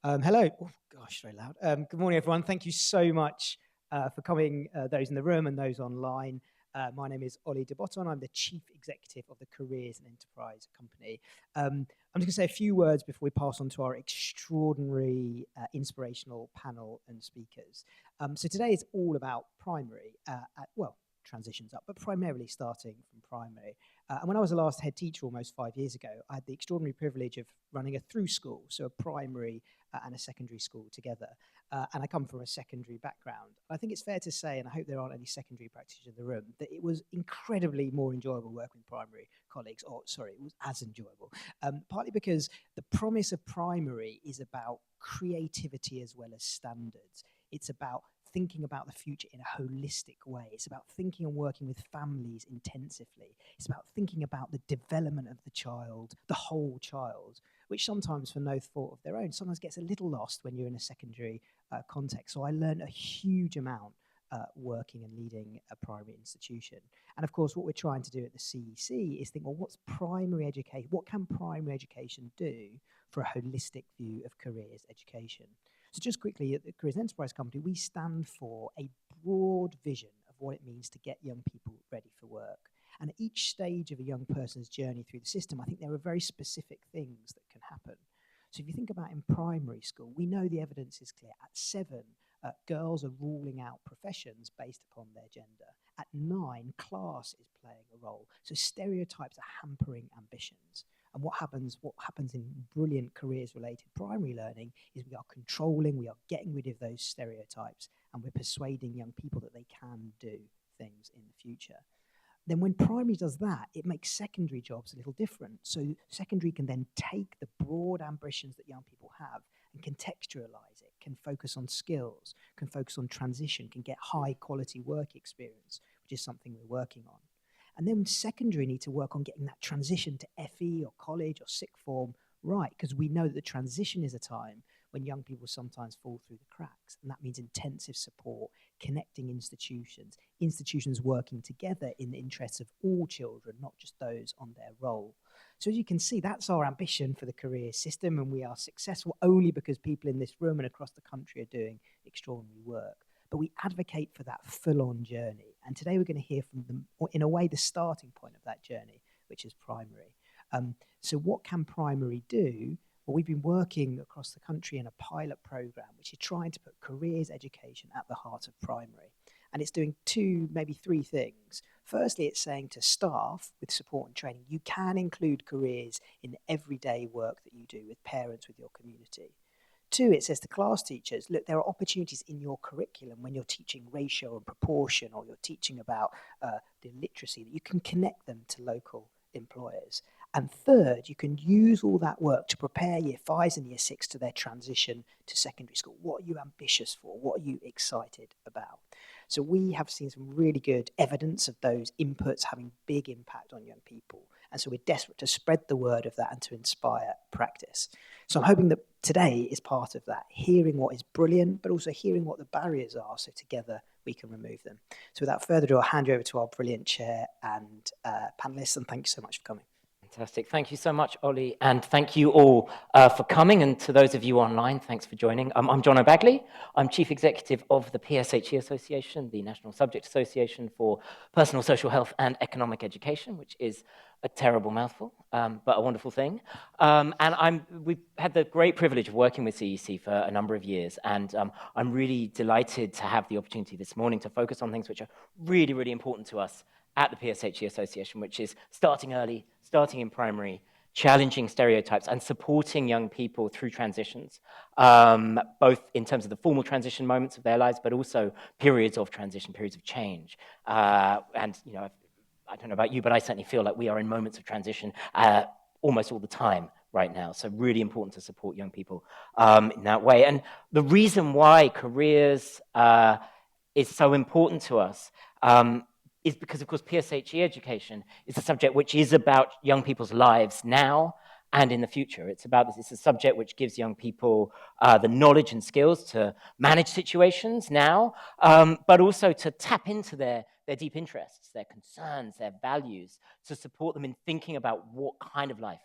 Hello. Oh, gosh, very loud. Good morning, everyone. Thank you so much for coming, those in the room and those online. My name is Ollie de Botton. I'm the Chief Executive of the Careers and Enterprise Company. I'm just going to say a few words before we pass on to our extraordinary, inspirational panel and speakers. So today is all about primary, transitions up, but primarily starting from primary. And when I was the last head teacher almost 5 years ago, I had the extraordinary privilege of running a through school, so a primary and a secondary school together. And I come from a secondary background. I think it's fair to say, and I hope there aren't any secondary practitioners in the room, that it was incredibly more enjoyable working with primary colleagues, it was as enjoyable. Partly because the promise of primary is about creativity as well as standards. It's about thinking about the future in a holistic way. It's about thinking and working with families intensively. It's about thinking about the development of the child, the whole child, which sometimes for no fault of their own, sometimes gets a little lost when you're in a secondary context. So I learned a huge amount working and leading a primary institution. And of course, what we're trying to do at the CEC is think, well, what's primary education? What can primary education do for a holistic view of careers education? So just quickly, at the Careers and Enterprise Company, we stand for a broad vision of what it means to get young people ready for work. And at each stage of a young person's journey through the system, I think there are very specific things that can happen. So if you think about in primary school, we know the evidence is clear. At 7, girls are ruling out professions based upon their gender. At 9, class is playing a role. So stereotypes are hampering ambitions. And what happens in brilliant careers-related primary learning is we are controlling, we are getting rid of those stereotypes, and we're persuading young people that they can do things in the future. Then when primary does that, it makes secondary jobs a little different. So secondary can then take the broad ambitions that young people have and contextualize it, can focus on skills, can focus on transition, can get high quality work experience, which is something we're working on. And then secondary need to work on getting that transition to FE or college or sixth form right, because we know that the transition is a time when young people sometimes fall through the cracks. And that means intensive support, connecting institutions working together in the interests of all children, not just those on their roll. So as you can see, that's our ambition for the career system, and we are successful only because people in this room and across the country are doing extraordinary work. But we advocate for that full-on journey. And today we're going to hear from them, or in a way, the starting point of that journey, which is primary. So what can primary do? Well, we've been working across the country in a pilot program, which is trying to put careers education at the heart of primary. And it's doing 2, maybe 3 things. Firstly, it's saying to staff with support and training, you can include careers in the everyday work that you do with parents, with your community. 2, it says to class teachers, look, there are opportunities in your curriculum when you're teaching ratio and proportion, or you're teaching about the literacy, that you can connect them to local employers. And 3rd, you can use all that work to prepare year 5s and year 6 to their transition to secondary school. What are you ambitious for? What are you excited about? So we have seen some really good evidence of those inputs having big impact on young people. And so we're desperate to spread the word of that and to inspire practice. So I'm hoping that today is part of that, hearing what is brilliant, but also hearing what the barriers are, so together we can remove them. So without further ado, I'll hand you over to our brilliant chair and panelists, and thank you so much for coming. Fantastic. Thank you so much, Ollie, and thank you all for coming, and to those of you online, thanks for joining. I'm John O'Bagley. I'm Chief Executive of the PSHE Association, the National Subject Association for Personal, Social Health and Economic Education, which is a terrible mouthful, but a wonderful thing. We've had the great privilege of working with CEC for a number of years, and I'm really delighted to have the opportunity this morning to focus on things which are really, really important to us at the PSHE Association, which is starting early, starting in primary, challenging stereotypes and supporting young people through transitions, both in terms of the formal transition moments of their lives, but also periods of transition, periods of change. And, you know, I don't know about you, but I certainly feel like we are in moments of transition almost all the time right now. So really important to support young people in that way. And the reason why careers is so important to us is because, of course, PSHE education is a subject which is about young people's lives now and in the future. It's about this. It's a subject which gives young people the knowledge and skills to manage situations now, but also to tap into their deep interests, their concerns, their values, to support them in thinking about what kind of life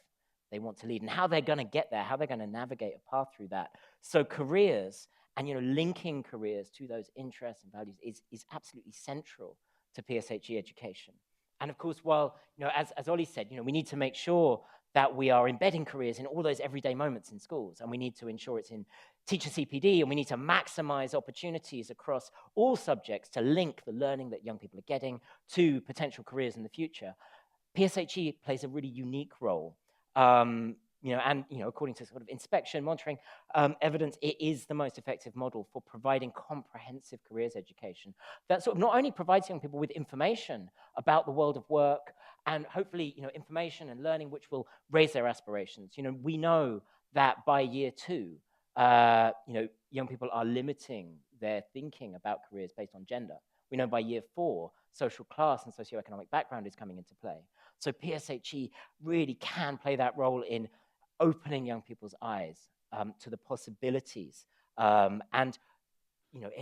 they want to lead and how they're going to get there, how they're going to navigate a path through that, So careers and linking careers to those interests and values is absolutely central to PSHE education. And of course, while as Ollie said, we need to make sure that we are embedding careers in all those everyday moments in schools, and we need to ensure it's in teacher CPD, and we need to maximize opportunities across all subjects to link the learning that young people are getting to potential careers in the future. PSHE plays a really unique role. According to sort of inspection, monitoring evidence, it is the most effective model for providing comprehensive careers education that sort of not only provides young people with information about the world of work and hopefully, information and learning which will raise their aspirations. We know that by year 2, young people are limiting their thinking about careers based on gender. We know by year 4, social class and socioeconomic background is coming into play. So PSHE really can play that role in opening young people's eyes to the possibilities. It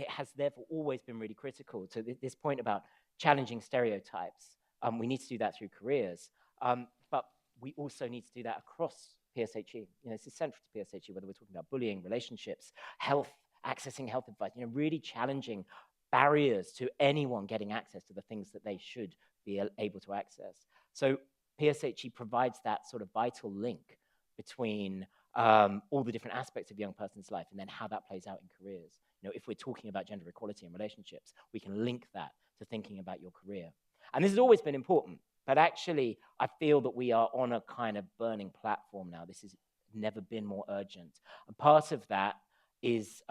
has therefore always been really critical to this point about challenging stereotypes. We need to do that through careers, but we also need to do that across PSHE. This is central to PSHE, whether we're talking about bullying, relationships, health, accessing health advice, really challenging barriers to anyone getting access to the things that they should be able to access. So PSHE provides that sort of vital link between all the different aspects of a young person's life and then how that plays out in careers. If we're talking about gender equality and relationships, we can link that to thinking about your career. And this has always been important, but actually I feel that we are on a kind of burning platform now. This has never been more urgent. And part of that is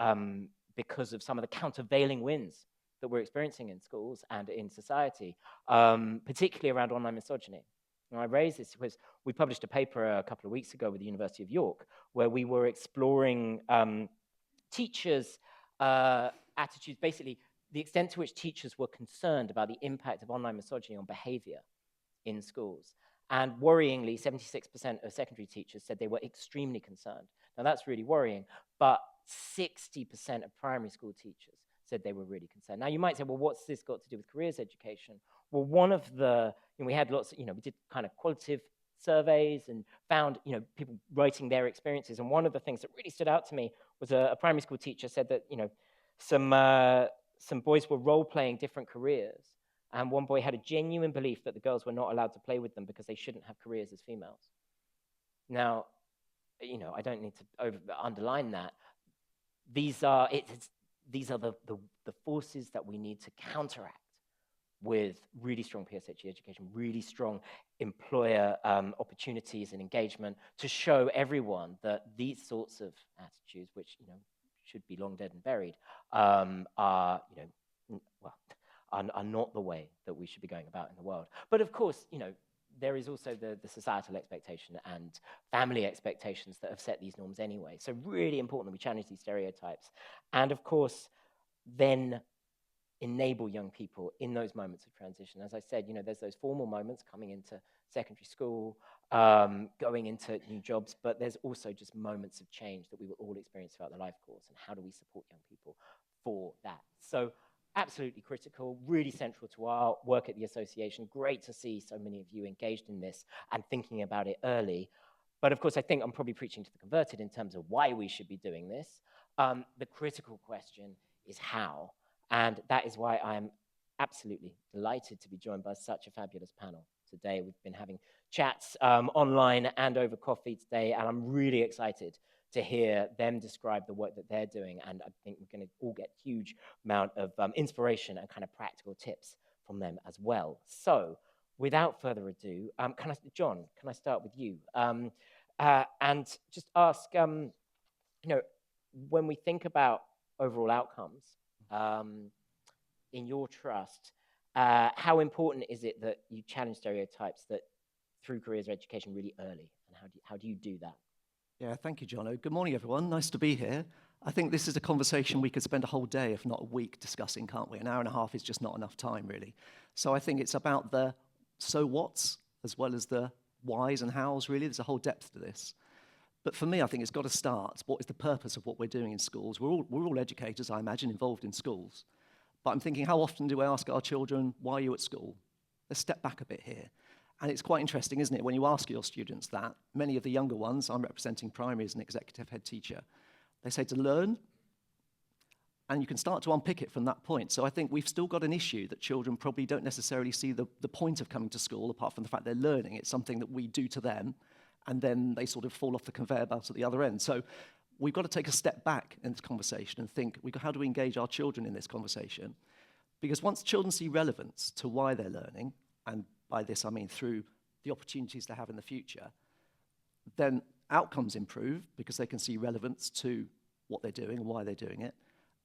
because of some of the countervailing winds that we're experiencing in schools and in society, particularly around online misogyny. And I raise this because we published a paper a couple of weeks ago with the University of York where we were exploring teachers' attitudes, basically the extent to which teachers were concerned about the impact of online misogyny on behavior in schools. And worryingly, 76% of secondary teachers said they were extremely concerned. Now that's really worrying, but 60% of primary school teachers said they were really concerned. Now you might say, well, what's this got to do with careers education? Well, one of the, we had lots of, we did kind of qualitative surveys and found, people writing their experiences. And one of the things that really stood out to me was a primary school teacher said that, some boys were role-playing different careers. And one boy had a genuine belief that the girls were not allowed to play with them because they shouldn't have careers as females. Now, I don't need to underline that. These are the forces that we need to counteract with really strong PSHE education, really strong employer opportunities and engagement to show everyone that these sorts of attitudes, which should be long dead and buried, are not the way that we should be going about in the world. But of course, there is also the societal expectation and family expectations that have set these norms anyway. So really important that we challenge these stereotypes. And of course, then enable young people in those moments of transition. As I said, there's those formal moments coming into secondary school, going into new jobs, but there's also just moments of change that we will all experience throughout the life course. And how do we support young people for that? So absolutely critical, really central to our work at the association. Great to see so many of you engaged in this and thinking about it early. But of course, I think I'm probably preaching to the converted in terms of why we should be doing this. The critical question is how. And that is why I'm absolutely delighted to be joined by such a fabulous panel today. We've been having chats online and over coffee today, and I'm really excited to hear them describe the work that they're doing. And I think we're going to all get a huge amount of inspiration and kind of practical tips from them as well. So without further ado, John, can I start with you? And just ask, when we think about overall outcomes in your trust, how important is it that you challenge stereotypes that through careers education really early? And how do you do that? Yeah, thank you, Jono. Good morning, everyone. Nice to be here. I think this is a conversation we could spend a whole day, if not a week, discussing, can't we? An hour and a half is just not enough time, really. So I think it's about the so whats as well as the whys and hows, really. There's a whole depth to this. But for me, I think it's got to start. What is the purpose of what we're doing in schools? We're all educators, I imagine, involved in schools. But I'm thinking, how often do we ask our children, why are you at school? Let's step back a bit here. And it's quite interesting, isn't it, when you ask your students that, many of the younger ones, I'm representing primary as an executive head teacher, They say to learn, and you can start to unpick it from that point. So I think we've still got an issue that children probably don't necessarily see the point of coming to school, apart from the fact they're learning. It's something that we do to them, and then they sort of fall off the conveyor belt at the other end. So we've got to take a step back in this conversation and think, how do we engage our children in this conversation? Because once children see relevance to why they're learning, and by this I mean through the opportunities they have in the future, then outcomes improve because they can see relevance to what they're doing and why they're doing it.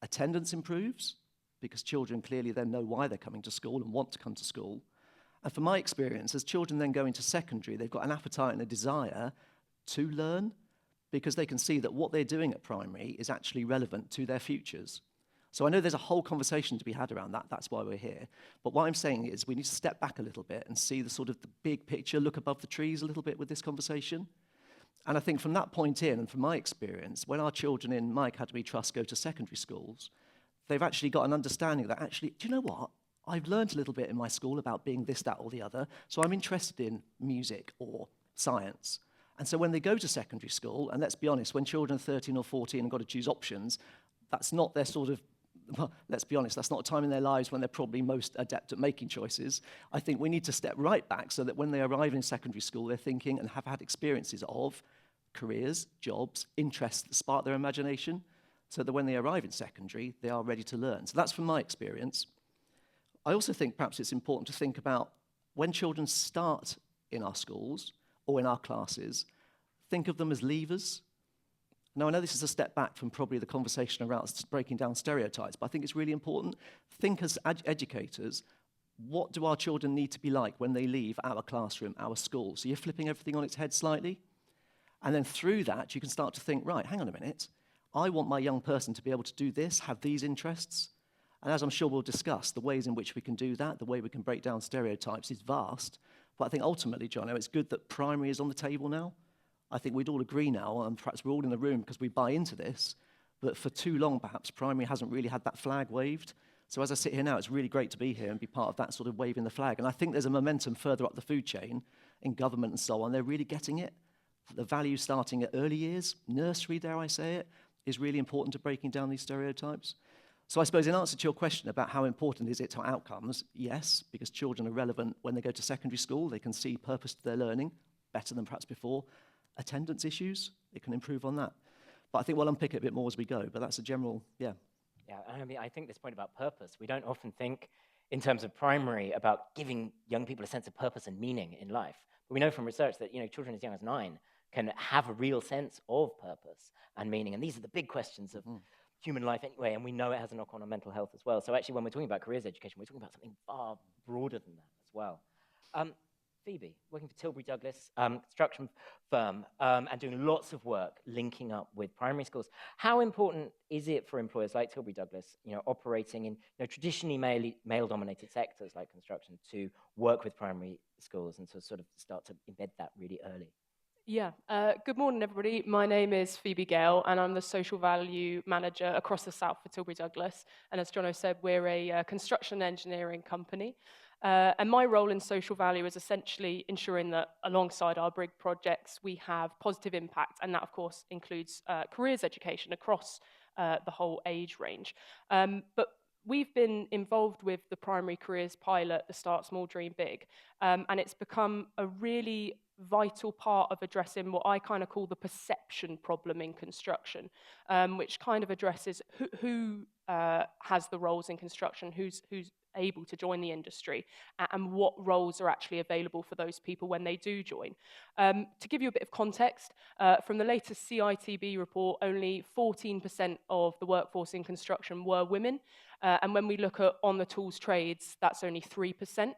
Attendance improves because children clearly then know why they're coming to school and want to come to school. And from my experience, as children then go into secondary, they've got an appetite and a desire to learn because they can see that what they're doing at primary is actually relevant to their futures. So I know there's a whole conversation to be had around that. That's why we're here. But what I'm saying is we need to step back a little bit and see the sort of the big picture, look above the trees a little bit with this conversation. And I think from that point in, and from my experience, when our children in my Academy Trust go to secondary schools, they've actually got an understanding that actually, do you know what? I've learned a little bit in my school about being this, that, or the other, so I'm interested in music or science. And so when they go to secondary school, and let's be honest, when children are 13 or 14 and got to choose options, that's not their sort of, well, let's be honest, that's not a time in their lives when they're probably most adept at making choices. I think we need to step right back so that when they arrive in secondary school, they're thinking and have had experiences of careers, jobs, interests that spark their imagination, so that when they arrive in secondary, they are ready to learn. So that's from my experience. I also think perhaps it's important to think about when children start in our schools or in our classes, think of them as leavers. Now, I know this is a step back from probably the conversation around breaking down stereotypes, but I think it's really important. Think as educators, what do our children need to be like when they leave our classroom, our school? So you're flipping everything on its head slightly. And then through that, you can start to think, right, hang on a minute. I want my young person to be able to do this, have these interests. And as I'm sure we'll discuss, the ways in which we can do that, the way we can break down stereotypes is vast. But I think ultimately, John, it's good that primary is on the table now. I think we'd all agree now, and perhaps we're all in the room because we buy into this, but for too long, perhaps, primary hasn't really had that flag waved. So as I sit here now, it's really great to be here and be part of that sort of waving the flag. And I think there's a momentum further up the food chain in government and so on. They're really getting it. The value starting at early years, nursery, dare I say it, is really important to breaking down these stereotypes. So I suppose in answer to your question about how important is it to outcomes, yes, because children are relevant when they go to secondary school. They can see purpose to their learning better than perhaps before. Attendance issues, it can improve on that. But I think we'll unpick it a bit more as we go, but that's a general, yeah. Yeah, I mean, I think this point about purpose, we don't often think in terms of primary about giving young people a sense of purpose and meaning in life. But we know from research that, children as young as 9 can have a real sense of purpose and meaning. And these are the big questions of human life anyway, and we know it has a knock-on on mental health as well. So actually, when we're talking about careers education, we're talking about something far broader than that as well. Phoebe, working for Tilbury Douglas, construction firm, and doing lots of work linking up with primary schools. How important is it for employers like Tilbury Douglas, operating in traditionally male-dominated sectors like construction, to work with primary schools and to sort of start to embed that really early? Yeah. Good morning, everybody. My name is Phoebe Gale, and I'm the social value manager across the south for Tilbury Douglas. And as Jono said, we're a construction engineering company. And my role in social value is essentially ensuring that alongside our big projects, we have positive impact. And that, of course, includes careers education across the whole age range. But we've been involved with the primary careers pilot, the Start Small, Dream Big. And it's become a really vital part of addressing what I kind of call the perception problem in construction, which kind of addresses who has the roles in construction, who's able to join the industry, and what roles are actually available for those people when they do join. To give you a bit of context, from the latest CITB report, only 14% of the workforce in construction were women, and when we look at on the tools trades, that's only 3%.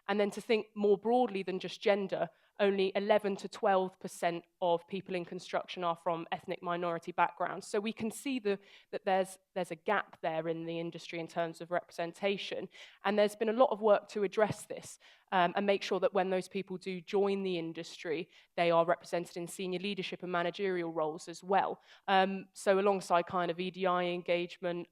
And then to think more broadly than just gender, only 11 to 12% of people in construction are from ethnic minority backgrounds. So we can see that there's a gap there in the industry in terms of representation. And there's been a lot of work to address this and make sure that when those people do join the industry, they are represented in senior leadership and managerial roles as well. So alongside kind of EDI engagement,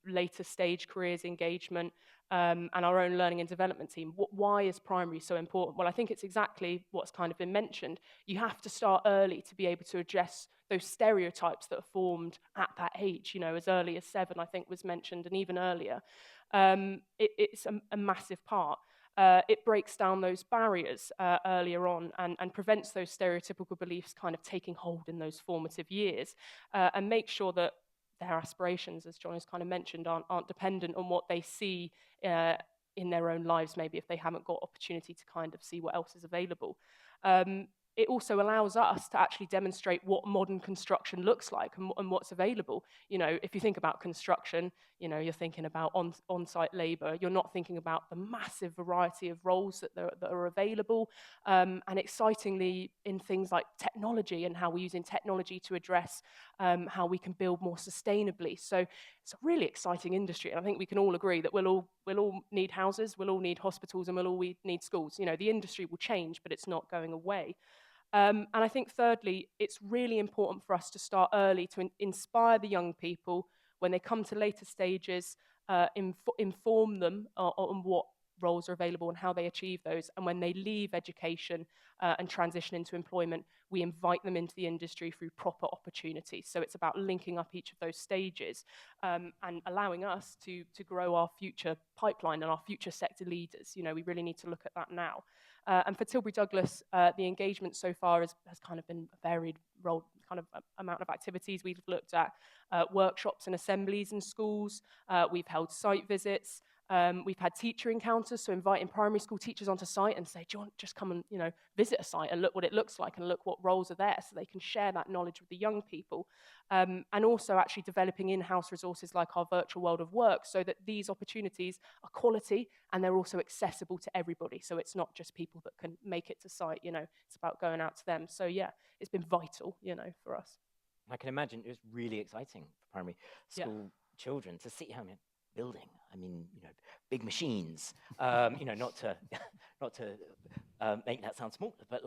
later stage careers engagement, and our own learning and development team. Why is primary so important? Well, I think it's exactly what's kind of been mentioned. You have to start early to be able to address those stereotypes that are formed at that age, as early as 7, I think was mentioned, and even earlier. It's a massive part. It breaks down those barriers earlier on and prevents those stereotypical beliefs kind of taking hold in those formative years, and make sure that their aspirations, as John has kind of mentioned, aren't dependent on what they see in their own lives, maybe if they haven't got opportunity to kind of see what else is available. It also allows us to actually demonstrate what modern construction looks like and what's available. If you think about construction, you're thinking about on-site labor. You're not thinking about the massive variety of roles that are available, and excitingly in things like technology and how we're using technology to address how we can build more sustainably. So it's a really exciting industry, and I think we can all agree that we'll all need houses, we'll all need hospitals, and we'll all need schools. The industry will change, but it's not going away. And I think thirdly, it's really important for us to start early to inspire the young people when they come to later stages, inform them on what roles are available and how they achieve those. And when they leave education and transition into employment, we invite them into the industry through proper opportunities. So it's about linking up each of those stages and allowing us to grow our future pipeline and our future sector leaders. We really need to look at that now. And for Tilbury Douglas, the engagement so far has kind of been a varied role, kind of amount of activities. We've looked at workshops and assemblies in schools. We've held site visits. We've had teacher encounters, so inviting primary school teachers onto site and say, do you want to just come and visit a site and look what it looks like and look what roles are there, so they can share that knowledge with the young people. And also actually developing in-house resources like our virtual world of work, so that these opportunities are quality and they're also accessible to everybody. So it's not just people that can make it to site, it's about going out to them. So yeah, it's been vital, for us. I can imagine it was really exciting for primary school children to see how building. Big machines. Not to make that sound small, but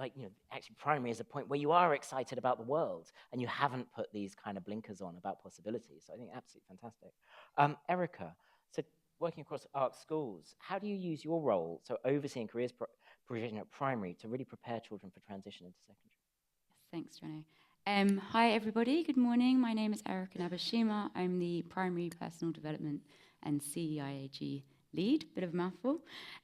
actually primary is a point where you are excited about the world and you haven't put these kind of blinkers on about possibilities. So I think absolutely fantastic. Erica, so working across ARC schools, how do you use your role, so overseeing careers provision at primary, to really prepare children for transition into secondary? Thanks, Jono. Hi, everybody. Good morning. My name is Erica Nabashima. I'm the Primary Personal Development and CEIAG lead, bit of a mouthful.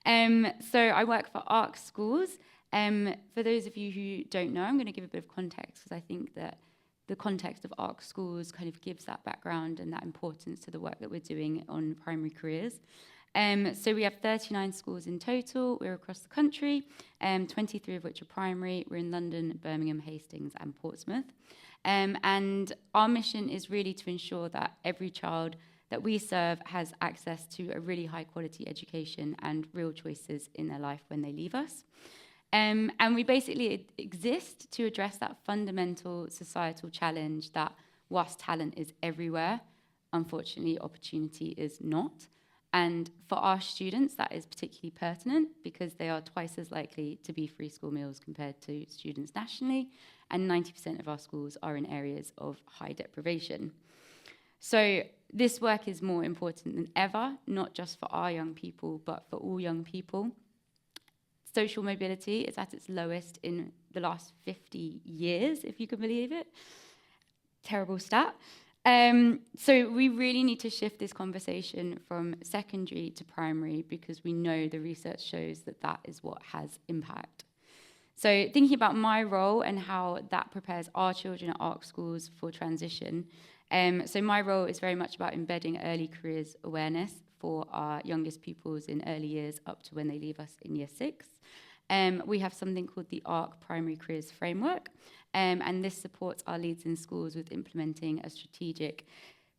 So I work for ARC schools. For those of you who don't know, I'm going to give a bit of context, because I think that the context of ARC schools kind of gives that background and that importance to the work that we're doing on primary careers. So we have 39 schools in total. We're across the country, 23 of which are primary. We're in London, Birmingham, Hastings, and Portsmouth. And our mission is really to ensure that every child that we serve has access to a really high quality education and real choices in their life when they leave us. And we basically exist to address that fundamental societal challenge that whilst talent is everywhere, unfortunately opportunity is not. And for our students, that is particularly pertinent because they are twice as likely to be free school meals compared to students nationally, and 90% of our schools are in areas of high deprivation. So this work is more important than ever, not just for our young people, but for all young people. Social mobility is at its lowest in the last 50 years, if you can believe it. Terrible stat. So we really need to shift this conversation from secondary to primary, because we know the research shows that that is what has impact. So thinking about my role and how that prepares our children at ARC schools for transition. So my role is very much about embedding early careers awareness for our youngest pupils in early years up to when they leave us in year 6. We have something called the ARC Primary Careers Framework, and this supports our leads in schools with implementing a strategic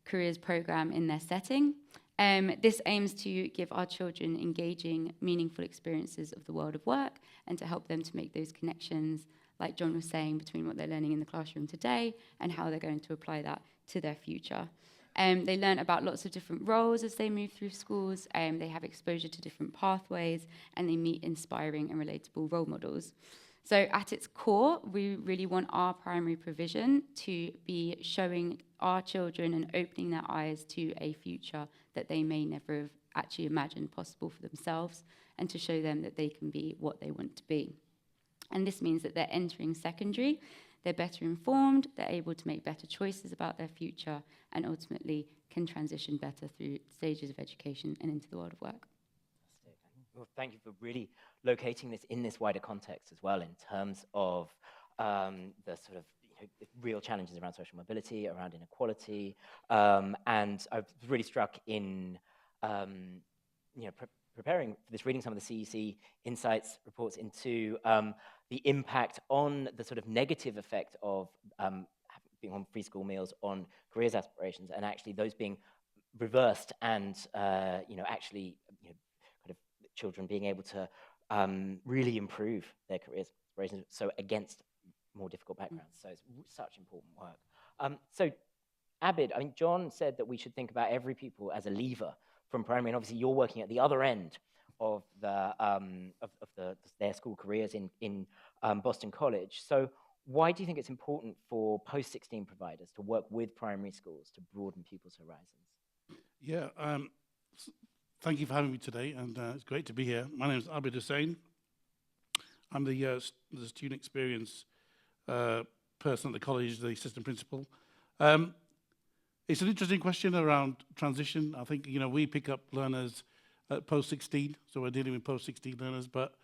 careers program in their setting. This aims to give our children engaging, meaningful experiences of the world of work and to help them to make those connections, like John was saying, between what they're learning in the classroom today and how they're going to apply that to their future. They learn about lots of different roles as they move through schools. They have exposure to different pathways, and they meet inspiring and relatable role models. So at its core, we really want our primary provision to be showing our children and opening their eyes to a future that they may never have actually imagined possible for themselves, and to show them that they can be what they want to be. And this means that they're entering secondary. they're better informed, they're able to make better choices about their future, and ultimately can transition better through stages of education and into the world of work. Well, thank you for really locating this in this wider context as well, in terms of the sort of real challenges around social mobility, around inequality, and I was really struck in preparing for this, reading some of the CEC insights reports into the impact on the sort of negative effect of being on free school meals on careers aspirations, and actually those being reversed, and actually kind of children being able to really improve their careers aspirations, so against more difficult backgrounds. So it's such important work. So Abid, I mean, John said that we should think about every pupil as a lever from primary, and obviously you're working at the other end of their school careers in Boston College. So why do you think it's important for post-16 providers to work with primary schools to broaden pupils' horizons? Yeah, thank you for having me today, and it's great to be here. My name is Abid Hussain. I'm the student experience person at the college, the assistant principal. It's an interesting question around transition. I think, we pick up learners at post-16, so we're dealing with post-16 learners, but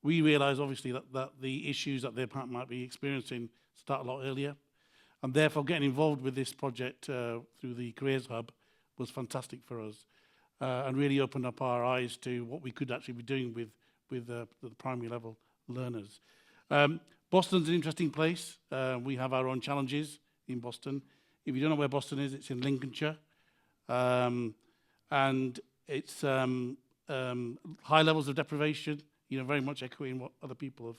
we realize obviously that the issues that their parent might be experiencing start a lot earlier, and therefore getting involved with this project through the Careers Hub was fantastic for us, and really opened up our eyes to what we could actually be doing with the primary level learners. Boston's an interesting place. We have our own challenges in Boston. If you don't know where Boston is, it's in Lincolnshire. And it's high levels of deprivation, very much echoing what other people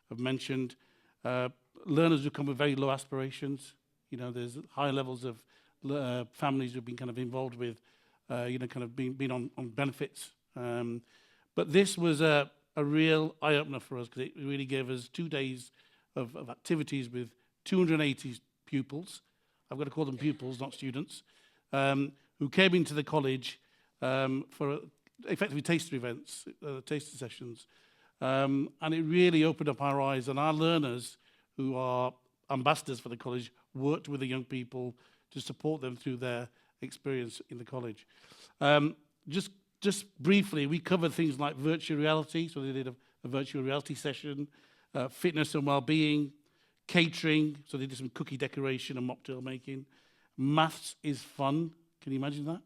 have mentioned. Learners who come with very low aspirations. There's high levels of families who've been kind of involved with, kind of being on benefits. But this was a real eye-opener for us, because it really gave us 2 days of activities with 280 pupils. I've got to call them pupils, not students, who came into the college for effectively taster events, taster sessions. And it really opened up our eyes, and our learners, who are ambassadors for the college, worked with the young people to support them through their experience in the college. Just briefly, we covered things like virtual reality, so they did a virtual reality session, fitness and well-being, catering, so they did some cookie decoration and mocktail making. Maths is fun. Can you imagine that?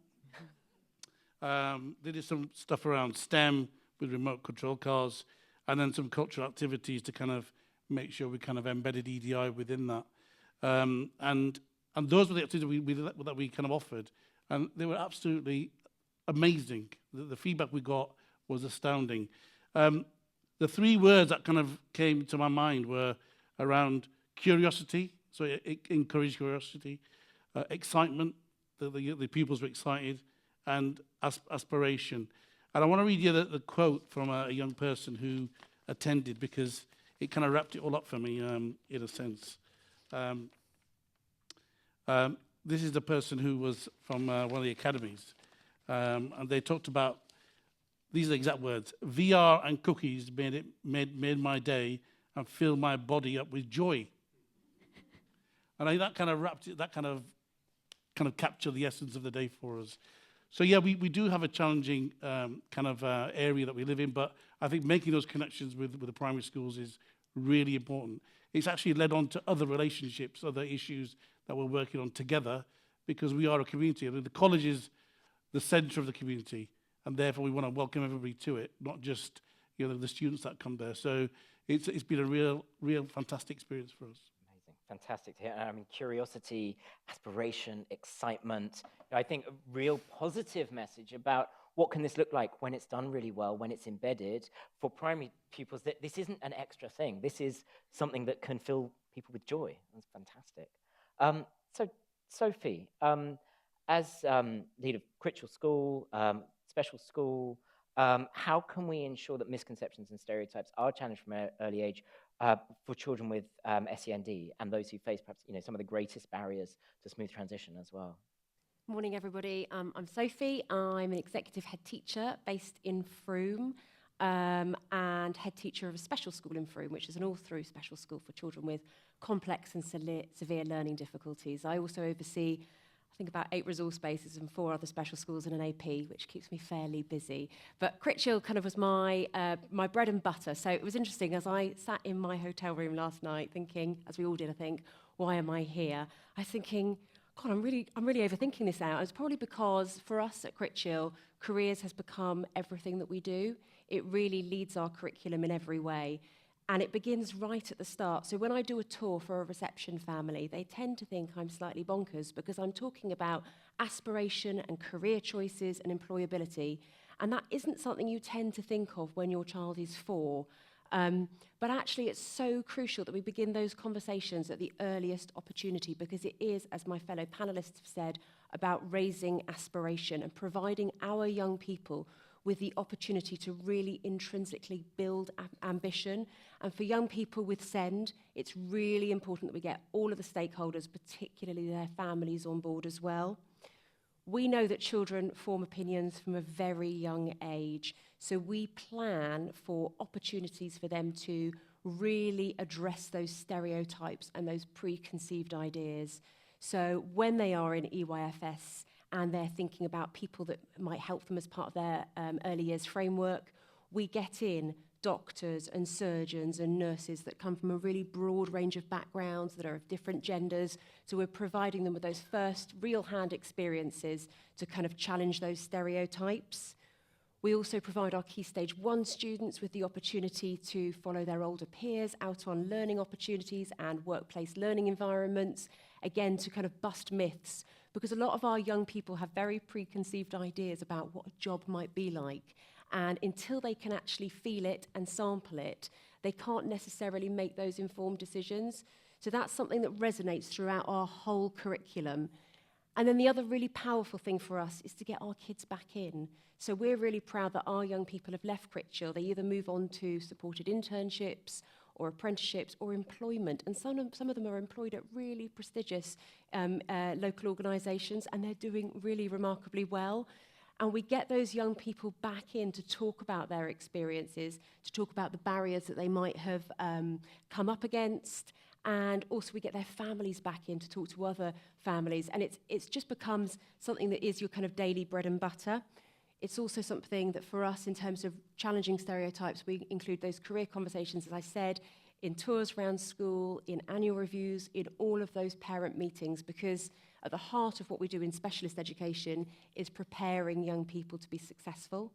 They did some stuff around STEM with remote control cars, and then some cultural activities to kind of make sure we kind of embedded EDI within that. And those were the activities that we kind of offered, and they were absolutely amazing. The feedback we got was astounding. The 3 words that kind of came to my mind were around curiosity, so it encouraged curiosity, excitement, the pupils were excited, and aspiration. And I want to read you the quote from a young person who attended, because it kind of wrapped it all up for me in a sense. This is the person who was from one of the academies, and they talked about, these are the exact words: VR and cookies made my day and filled my body up with joy. And I think that kind of wrapped it, that kind of captured the essence of the day for us. So yeah, we do have a challenging area that we live in, but I think making those connections with the primary schools is really important. It's actually led on to other relationships, other issues that we're working on together, because we are a community. I mean, the college is the centre of the community, and therefore we want to welcome everybody to it, not just the students that come there. So it's been a real fantastic experience for us. Amazing, fantastic to hear. I mean, curiosity, aspiration, excitement. I think a real positive message about what can this look like when it's done really well, when it's embedded for primary pupils. That this isn't an extra thing. This is something that can fill people with joy. That's fantastic. So, Sophie, as lead of Critchell School, special school, how can we ensure that misconceptions and stereotypes are challenged from an early age for children with SEND and those who face perhaps some of the greatest barriers to smooth transition as well? Morning, everybody. I'm Sophie. I'm an executive head teacher based in Frome. and head teacher of a special school in Frome, which is an all-through special school for children with complex and severe learning difficulties. I also oversee, I think, about 8 resource bases and 4 other special schools and an AP, which keeps me fairly busy. But Critchill kind of was my bread and butter. So it was interesting as I sat in my hotel room last night thinking, as we all did, I think, why am I here? I was thinking, God, I'm really overthinking this out. It's probably because for us at Critchill, careers has become everything that we do. It really leads our curriculum in every way. And it begins right at the start. So when I do a tour for a reception family, they tend to think I'm slightly bonkers because I'm talking about aspiration and career choices and employability. And that isn't something you tend to think of when your child is 4. But actually, it's so crucial that we begin those conversations at the earliest opportunity, because it is, as my fellow panelists have said, about raising aspiration and providing our young people with the opportunity to really intrinsically build ambition. And for young people with SEND, it's really important that we get all of the stakeholders, particularly their families, on board as well. We know that children form opinions from a very young age, so we plan for opportunities for them to really address those stereotypes and those preconceived ideas. So when they are in EYFS and they're thinking about people that might help them as part of their early years framework, we get in doctors and surgeons and nurses that come from a really broad range of backgrounds, that are of different genders. So we're providing them with those first real-hand experiences to kind of challenge those stereotypes. We also provide our Key Stage 1 students with the opportunity to follow their older peers out on learning opportunities and workplace learning environments, again, to kind of bust myths, because a lot of our young people have very preconceived ideas about what a job might be like. And until they can actually feel it and sample it, they can't necessarily make those informed decisions. So that's something that resonates throughout our whole curriculum. And then the other really powerful thing for us is to get our kids back in. So we're really proud that our young people have left Critchill. They either move on to supported internships or apprenticeships or employment. And some of them are employed at really prestigious local organisations, and they're doing really remarkably well. And we get those young people back in to talk about their experiences, to talk about the barriers that they might have come up against. And also we get their families back in to talk to other families. And it's just becomes something that is your kind of daily bread and butter. It's also something that for us, in terms of challenging stereotypes, we include those career conversations, as I said, in tours around school, in annual reviews, in all of those parent meetings, because at the heart of what we do in specialist education is preparing young people to be successful.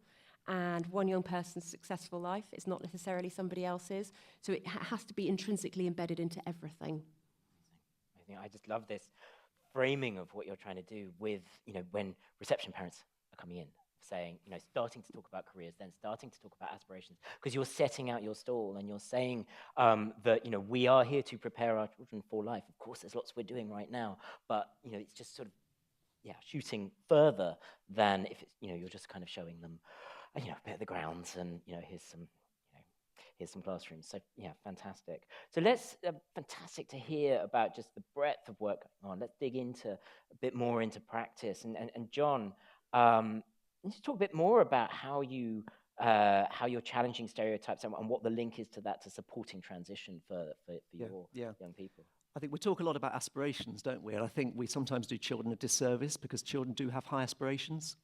And one young person's successful life is not necessarily somebody else's. So it has to be intrinsically embedded into everything. I just love this framing of what you're trying to do with, when reception parents are coming in, saying, starting to talk about careers, then starting to talk about aspirations, because you're setting out your stall and you're saying that, we are here to prepare our children for life. Of course, there's lots we're doing right now, but, it's just sort of, shooting further than if it's, you're just kind of showing them, a bit of the grounds and, here's some classrooms. So, fantastic. So fantastic to hear about just the breadth of work going on. Let's dig into a bit more into practice. And John, let's talk a bit more about how you're challenging stereotypes and what the link is to that, to supporting transition for your young people. I think we talk a lot about aspirations, don't we? And I think we sometimes do children a disservice, because children do have high aspirations.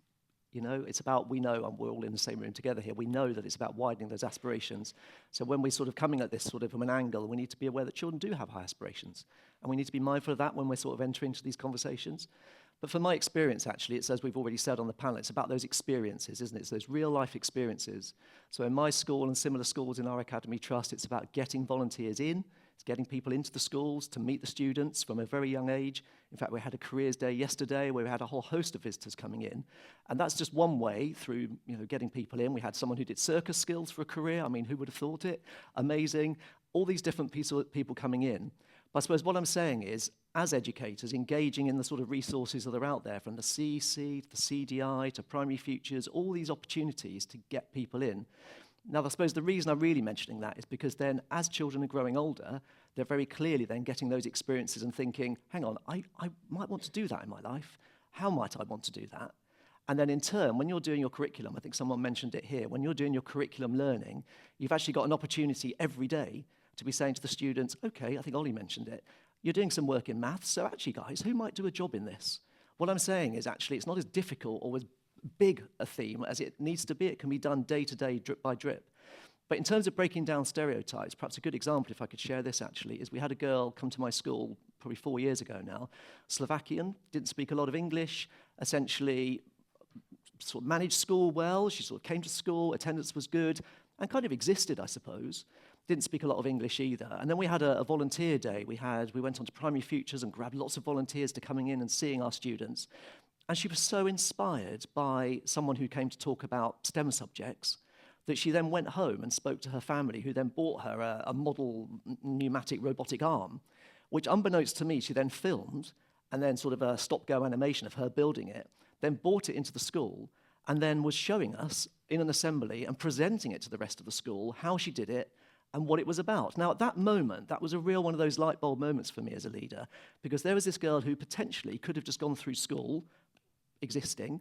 It's about, we know, and we're all in the same room together here, we know that it's about widening those aspirations. So when we're sort of coming at this sort of from an angle, we need to be aware that children do have high aspirations. And we need to be mindful of that when we're sort of entering into these conversations. But from my experience, actually, it's, as we've already said on the panel, it's about those experiences, isn't it? It's those real-life experiences. So in my school and similar schools in our Academy Trust, it's about getting volunteers in. It's getting people into the schools to meet the students from a very young age. In fact, we had a careers day yesterday where we had a whole host of visitors coming in. And that's just one way through, getting people in. We had someone who did circus skills for a career. I mean, who would have thought it? Amazing. All these different people coming in. But I suppose what I'm saying is, as educators, engaging in the sort of resources that are out there, from the CEC to the CDI to Primary Futures, all these opportunities to get people in. Now, I suppose the reason I'm really mentioning that is because then, as children are growing older, they're very clearly then getting those experiences and thinking, hang on, I might want to do that in my life. How might I want to do that? And then in turn, when you're doing your curriculum, I think someone mentioned it here, when you're doing your curriculum learning, you've actually got an opportunity every day to be saying to the students, okay, I think Ollie mentioned it, you're doing some work in maths, so actually, guys, who might do a job in this? What I'm saying is actually it's not as difficult or as big a theme as it needs to be. It can be done day to day, drip by drip. But in terms of breaking down stereotypes, perhaps a good example, if I could share this actually, is we had a girl come to my school probably 4 years ago now, Slovakian, didn't speak a lot of English, essentially sort of managed school well, she sort of came to school, attendance was good, and kind of existed, I suppose. Didn't speak a lot of English either. And then we had a volunteer day. We went on to Primary Futures and grabbed lots of volunteers to coming in and seeing our students. And she was so inspired by someone who came to talk about STEM subjects that she then went home and spoke to her family, who then bought her a model pneumatic robotic arm, which unbeknownst to me, she then filmed, and then sort of a stop-go animation of her building it, then brought it into the school, and then was showing us in an assembly and presenting it to the rest of the school, how she did it, and what it was about. Now, at that moment, that was a real one of those light bulb moments for me as a leader, because there was this girl who potentially could have just gone through school, existing,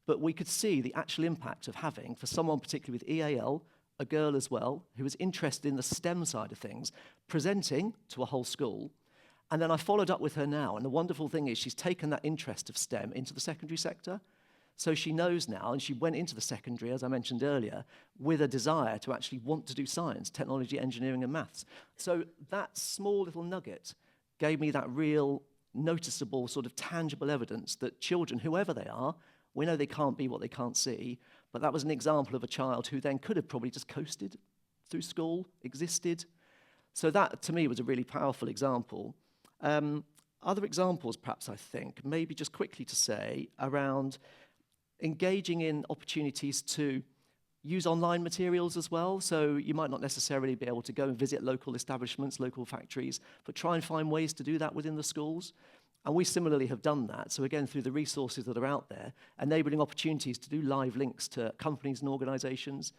but we could see the actual impact of having, for someone particularly with EAL, a girl as well, who was interested in the STEM side of things, presenting to a whole school. And then I followed up with her now, and the wonderful thing is she's taken that interest of STEM into the secondary sector. So she knows now, and she went into the secondary, as I mentioned earlier, with a desire to actually want to do science, technology, engineering, and maths. So that small little nugget gave me that real, noticeable, sort of tangible evidence that children, whoever they are, we know they can't be what they can't see, but that was an example of a child who then could have probably just coasted through school, existed. So that, to me, was a really powerful example. Other examples, perhaps, I think, maybe just quickly to say, around engaging in opportunities to use online materials as well. So you might not necessarily be able to go and visit local establishments, local factories, but try and find ways to do that within the schools. And we similarly have done that. So again, through the resources that are out there, enabling opportunities to do live links to companies and organizations.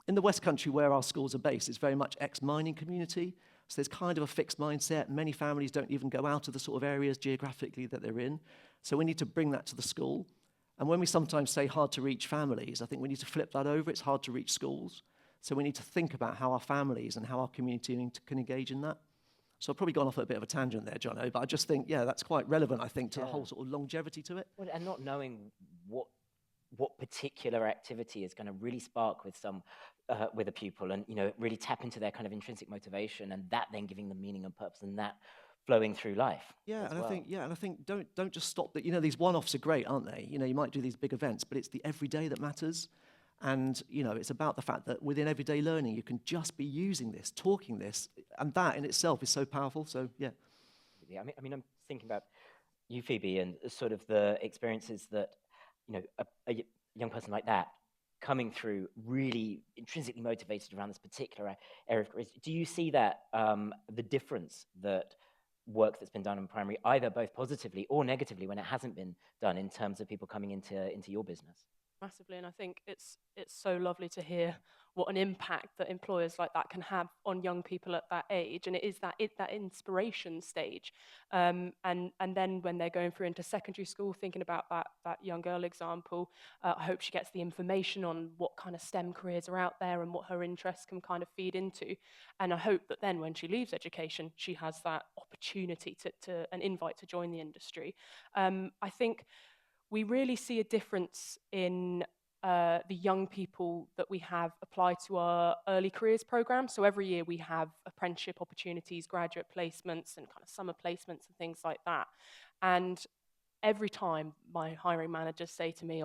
In the West Country, where our schools are based, it's very much ex-mining community. So there's kind of a fixed mindset. Many families don't even go out of the sort of areas geographically that they're in. So we need to bring that to the school. And when we sometimes say hard to reach families, I think we need to flip that over. It's hard to reach schools. So we need to think about how our families and how our community can engage in that. So I've probably gone off at a bit of a tangent there, Jono, but I just think, yeah, that's quite relevant, I think, to the whole sort of longevity to it. Well, and not knowing what particular activity is going to really spark with with a pupil, and really tap into their kind of intrinsic motivation, and that then giving them meaning and purpose, and that flowing through life. Yeah, and I think don't just stop that. These one-offs are great, aren't they? You might do these big events, but it's the everyday that matters. And, it's about the fact that within everyday learning, you can just be using this, talking this, and that in itself is so powerful. So, yeah. Yeah, I mean, I'm thinking about you, Phoebe, and sort of the experiences that, a young person like that coming through really intrinsically motivated around this particular area of careers. Do you see that, the difference that work that's been done in primary, either both positively or negatively when it hasn't been done, in terms of people coming into your business? Massively, and I think it's so lovely to hear what an impact that employers like that can have on young people at that age, and it is that inspiration stage, and then when they're going through into secondary school, thinking about that young girl example, I hope she gets the information on what kind of STEM careers are out there and what her interests can kind of feed into, and I hope that then when she leaves education, she has that opportunity to an invite to join the industry. I think we really see a difference in the young people that we have apply to our early careers program. So every year we have apprenticeship opportunities, graduate placements, and kind of summer placements and things like that. And every time my hiring managers say to me,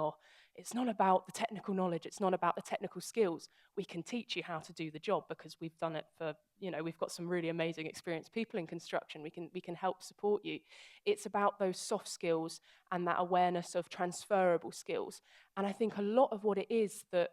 it's not about the technical knowledge, it's not about the technical skills. We can teach you how to do the job because we've done it for, we've got some really amazing experienced people in construction. We can help support you. It's about those soft skills and that awareness of transferable skills. And I think a lot of what it is that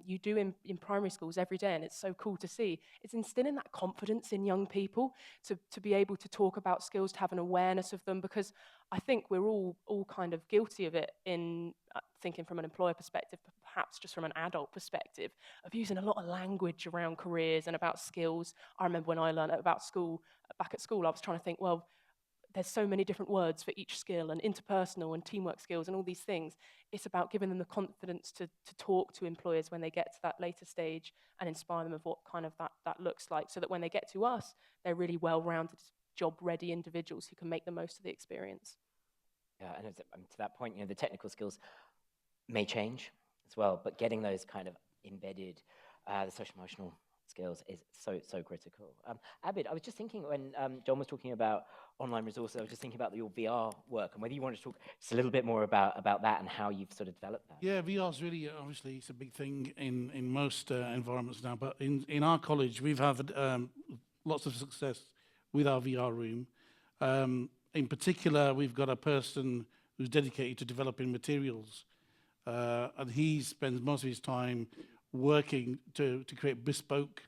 you do in primary schools every day, and it's so cool to see, it's instilling that confidence in young people to be able to talk about skills, to have an awareness of them, because I think we're all kind of guilty of it in thinking from an employer perspective, but perhaps just from an adult perspective, of using a lot of language around careers and about skills. I remember when I learned about school, back at school, I was trying to think, well, there's so many different words for each skill, and interpersonal and teamwork skills and all these things. It's about giving them the confidence to talk to employers when they get to that later stage and inspire them of what kind of that looks like, so that when they get to us, they're really well-rounded, job-ready individuals who can make the most of the experience. Yeah, and to that point, the technical skills may change as well, but getting those kind of embedded, the social emotional skills is so critical. Abid, I was just thinking when John was talking about online resources, I was just thinking about your VR work and whether you wanted to talk just a little bit more about that and how you've sort of developed that. Yeah, VR is really, obviously, it's a big thing in most environments now, but in our college, we've had lots of success with our VR room. In particular, we've got a person who's dedicated to developing materials, and he spends most of his time working to create bespoke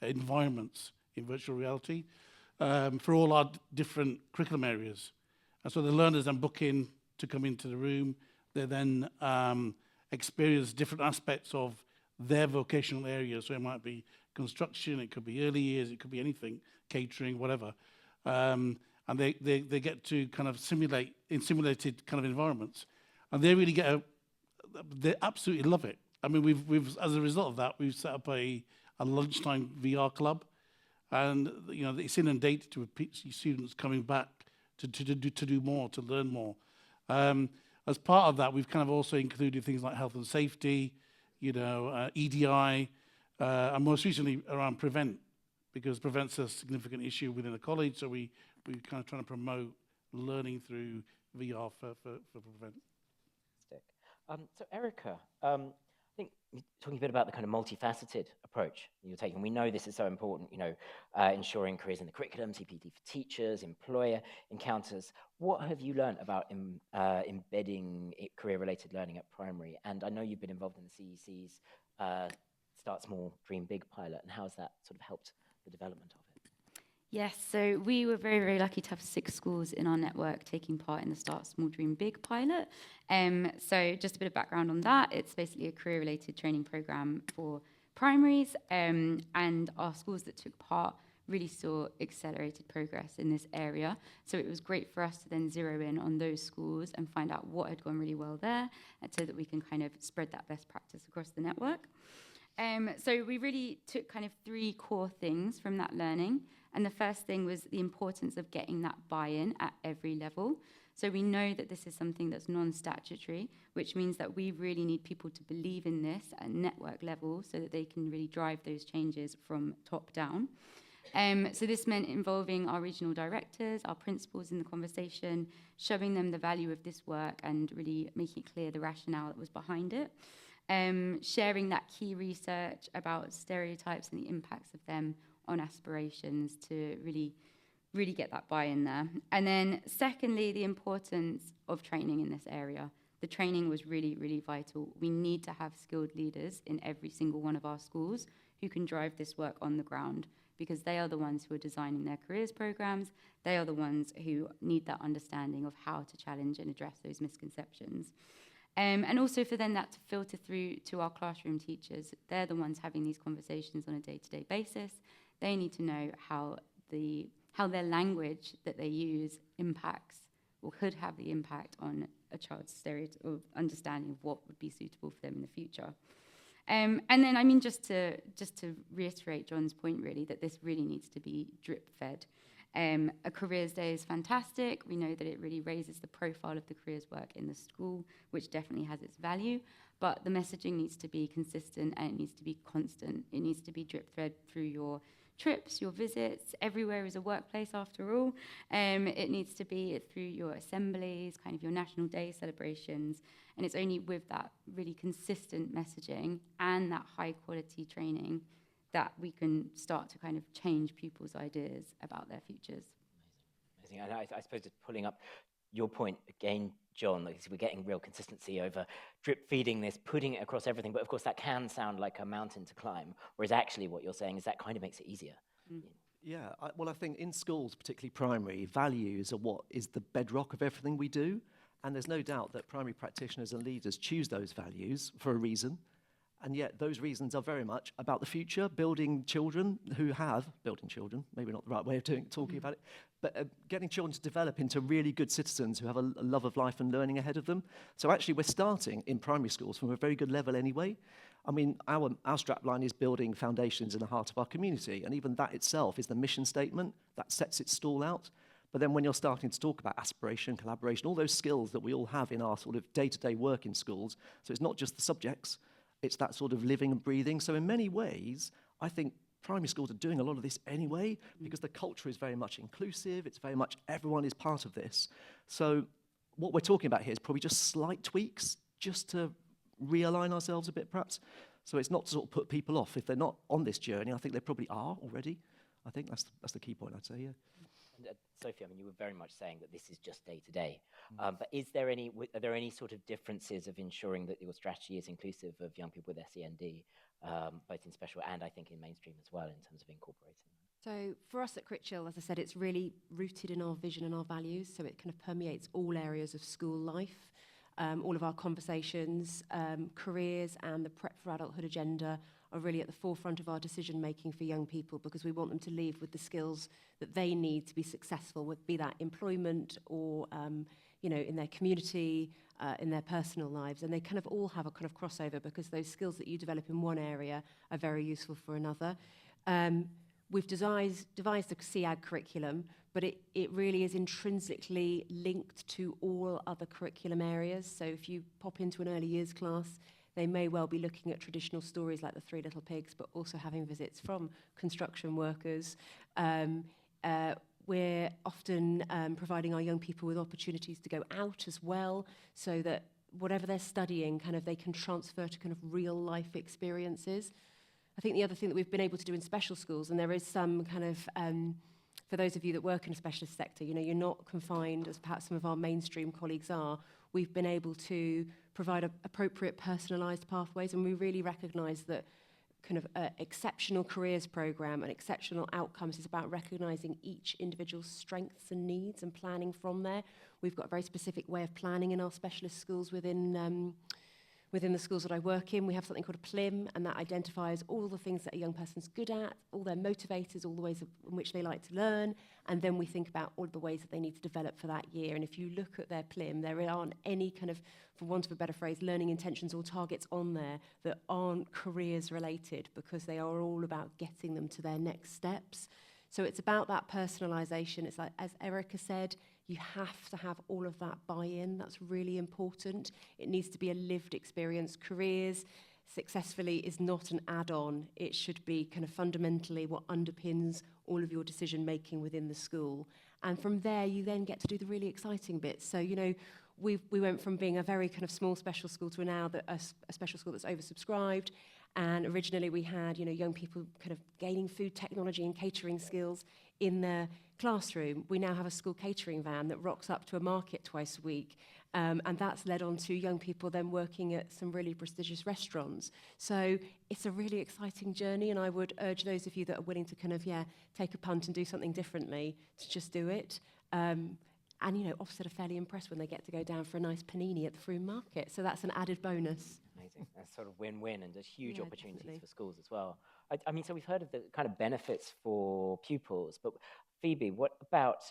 environments in virtual reality for all our different curriculum areas. And so the learners then book in to come into the room. They then experience different aspects of their vocational areas. So it might be construction, it could be early years, it could be anything, catering, whatever. And they get to kind of simulate in simulated kind of environments. And they really they absolutely love it. I mean, we've as a result of that, we've set up a lunchtime VR club, and it's inundated with students coming back to do more, to learn more. As part of that, we've kind of also included things like health and safety, EDI, and most recently around Prevent, because Prevent's a significant issue within the college, so we're kind of trying to promote learning through VR for Prevent. So Erica, I think talking a bit about the kind of multifaceted approach you're taking. We know this is so important, ensuring careers in the curriculum, CPD for teachers, employer encounters. What have you learned about embedding career-related learning at primary? And I know you've been involved in the CEC's Start Small, Dream Big pilot, and how has that sort of helped the development of it? Yes, so we were very, very lucky to have 6 schools in our network taking part in the Start Small, Dream Big pilot. So just a bit of background on that. It's basically a career-related training program for primaries, and our schools that took part really saw accelerated progress in this area. So it was great for us to then zero in on those schools and find out what had gone really well there, and so that we can kind of spread that best practice across the network. So we really took kind of 3 core things from that learning. And the first thing was the importance of getting that buy-in at every level. So we know that this is something that's non-statutory, which means that we really need people to believe in this at network level so that they can really drive those changes from top down. So this meant involving our regional directors, our principals in the conversation, showing them the value of this work and really making it clear the rationale that was behind it. Sharing that key research about stereotypes and the impacts of them on aspirations to really get that buy-in there. And then secondly, the importance of training in this area. The training was really, really vital. We need to have skilled leaders in every single one of our schools who can drive this work on the ground, because they are the ones who are designing their careers programs. They are the ones who need that understanding of how to challenge and address those misconceptions. And also for then that to filter through to our classroom teachers. They're the ones having these conversations on a day-to-day basis. They need to know how their language that they use impacts or could have the impact on a child's or understanding of what would be suitable for them in the future. And then, I mean, just to reiterate John's point, really, that this really needs to be drip-fed. A careers day is fantastic. We know that it really raises the profile of the careers work in the school, which definitely has its value. But the messaging needs to be consistent and it needs to be constant. It needs to be drip-fed through your trips, your visits. Everywhere is a workplace after all. It needs to be through your assemblies, kind of your National Day celebrations. And it's only with that really consistent messaging and that high quality training that we can start to kind of change pupils' ideas about their futures. Amazing. And I suppose just pulling up your point again, John, like we're getting real consistency over drip feeding this, putting it across everything. But of course, that can sound like a mountain to climb, whereas actually what you're saying is that kind of makes it easier. Mm. Yeah, I think in schools, particularly primary, values are what is the bedrock of everything we do. And there's no doubt that primary practitioners and leaders choose those values for a reason. And yet those reasons are very much about the future, building children, maybe not the right way of talking about it, but getting children to develop into really good citizens who have a love of life and learning ahead of them. So actually we're starting in primary schools from a very good level anyway. I mean, our strapline is building foundations in the heart of our community, and even that itself is the mission statement that sets its stall out. But then when you're starting to talk about aspiration, collaboration, all those skills that we all have in our sort of day-to-day work in schools, so it's not just the subjects, it's that sort of living and breathing. So in many ways, I think primary schools are doing a lot of this anyway, because the culture is very much inclusive, it's very much everyone is part of this. So what we're talking about here is probably just slight tweaks, just to realign ourselves a bit perhaps. So it's not to sort of put people off. If they're not on this journey, I think they probably are already. I think that's the key point, I'd say, yeah. And, Sophie, I mean, you were very much saying that this is just day to day. But are there any sort of differences of ensuring that your strategy is inclusive of young people with SEND, both in special and I think in mainstream as well, in terms of incorporating that? So for us at Critchell, as I said, it's really rooted in our vision and our values, so it kind of permeates all areas of school life. All of our conversations, careers and the Prep for Adulthood agenda are really at the forefront of our decision making for young people, because we want them to leave with the skills that they need to be successful, be that employment or in their community, in their personal lives. And they kind of all have a kind of crossover, because those skills that you develop in one area are very useful for another. We've devised a CEAG curriculum, but it really is intrinsically linked to all other curriculum areas. So if you pop into an early years class, they may well be looking at traditional stories like the Three Little Pigs, but also having visits from construction workers. We're often providing our young people with opportunities to go out as well, so that whatever they're studying, kind of they can transfer to kind of real life experiences. I think the other thing that we've been able to do in special schools, and there is some kind of, for those of you that work in a specialist sector, you're not confined as perhaps some of our mainstream colleagues are. We've been able to provide appropriate personalised pathways, and we really recognise that kind of exceptional careers programme and exceptional outcomes is about recognising each individual's strengths and needs and planning from there. We've got a very specific way of planning in our specialist schools within the schools that I work in. We have something called a PLIM, and that identifies all the things that a young person's good at, all their motivators, all the ways in which they like to learn, and then we think about all the ways that they need to develop for that year. And if you look at their PLIM, there aren't any kind of, for want of a better phrase, learning intentions or targets on there that aren't careers related, because they are all about getting them to their next steps. So it's about that personalisation. It's like, as Erica said, you have to have all of that buy-in. That's really important. It needs to be a lived experience. Careers successfully is not an add-on. It should be kind of fundamentally what underpins all of your decision-making within the school. And from there, you then get to do the really exciting bits. So, we went from being a very kind of small special school to now a special school that's oversubscribed. And originally we had, young people kind of gaining food technology and catering skills in their classroom. We now have a school catering van that rocks up to a market twice a week. And that's led on to young people then working at some really prestigious restaurants. So it's a really exciting journey, and I would urge those of you that are willing to kind of, take a punt and do something differently to just do it. And, Ofsted are fairly impressed when they get to go down for a nice panini at the Froome Market. So that's an added bonus. Amazing. That's sort of win-win, and there's huge opportunities definitely for schools as well. I mean, so we've heard of the kind of benefits for pupils, but Phoebe, what about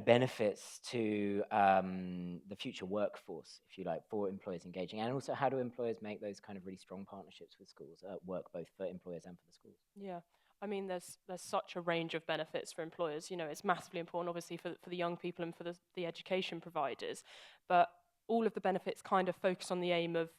benefits to the future workforce, if you like, for employers engaging? And also, how do employers make those kind of really strong partnerships with schools work, both for employers and for the schools? Yeah. I mean, there's such a range of benefits for employers. It's massively important, obviously, for the young people and for the education providers. But all of the benefits kind of focus on the aim of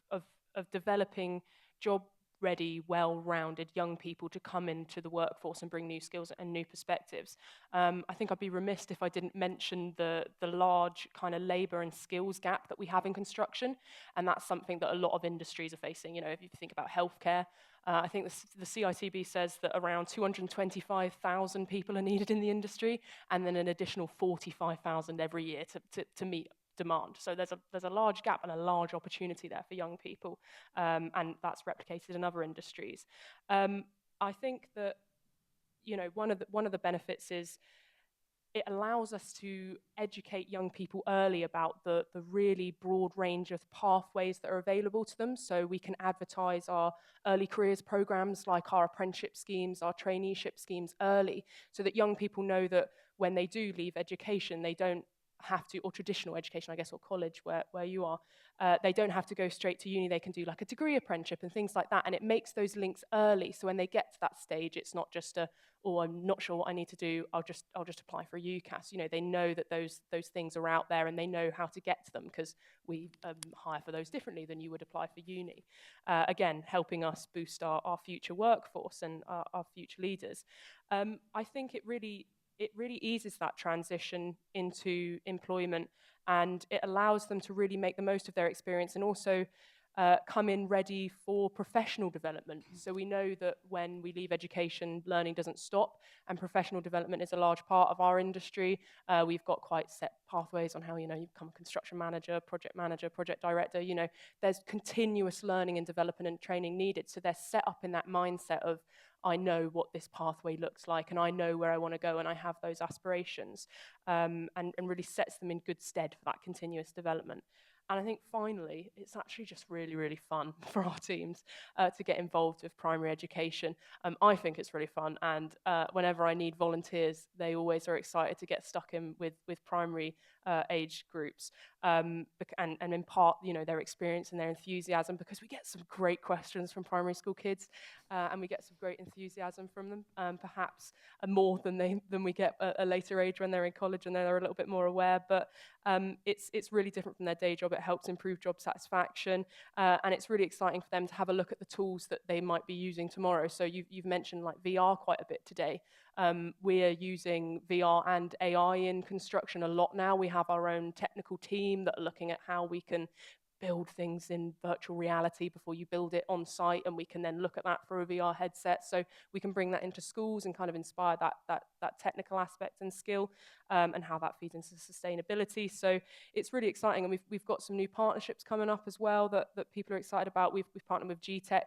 developing job-ready, well-rounded young people to come into the workforce and bring new skills and new perspectives. I think I'd be remiss if I didn't mention the large kind of labour and skills gap that we have in construction, and that's something that a lot of industries are facing. If you think about healthcare, I think the CITB says that around 225,000 people are needed in the industry, and then an additional 45,000 every year to meet demand. So there's a large gap and a large opportunity there for young people, and that's replicated in other industries. I think that one of the benefits is it allows us to educate young people early about the really broad range of pathways that are available to them. So we can advertise our early careers programs like our apprenticeship schemes, our traineeship schemes early, so that young people know that when they do leave education, they don't have to, or traditional education, I guess, or college where you are, they don't have to go straight to uni. They can do like a degree apprenticeship and things like that. And it makes those links early. So when they get to that stage, it's not just oh, I'm not sure what I need to do. I'll just apply for a UCAS. You know, they know that those things are out there and they know how to get to them, because we hire for those differently than you would apply for uni. Again, helping us boost our future workforce and our future leaders. I think it really eases that transition into employment, and it allows them to really make the most of their experience and also come in ready for professional development. So we know that when we leave education, learning doesn't stop, and professional development is a large part of our industry. We've got quite set pathways on how, you become a construction manager, project director. There's continuous learning and development and training needed. So they're set up in that mindset of, I know what this pathway looks like, and I know where I want to go, and I have those aspirations, and really sets them in good stead for that continuous development. And I think finally, it's actually just really, really fun for our teams to get involved with primary education. I think it's really fun, and whenever I need volunteers, they always are excited to get stuck in with primary age groups and impart, their experience and their enthusiasm, because we get some great questions from primary school kids, and we get some great enthusiasm from them, perhaps more than we get at a later age when they're in college and they're a little bit more aware. But it's really different from their day job. It helps improve job satisfaction, and it's really exciting for them to have a look at the tools that they might be using tomorrow. So you've mentioned like VR quite a bit today. We're using VR and AI in construction a lot now. We have our own technical team that are looking at how we can build things in virtual reality before you build it on site, and we can then look at that through a VR headset. So we can bring that into schools and kind of inspire that technical aspect and skill, and how that feeds into sustainability. So it's really exciting, and we've got some new partnerships coming up as well that people are excited about. We've partnered with GTech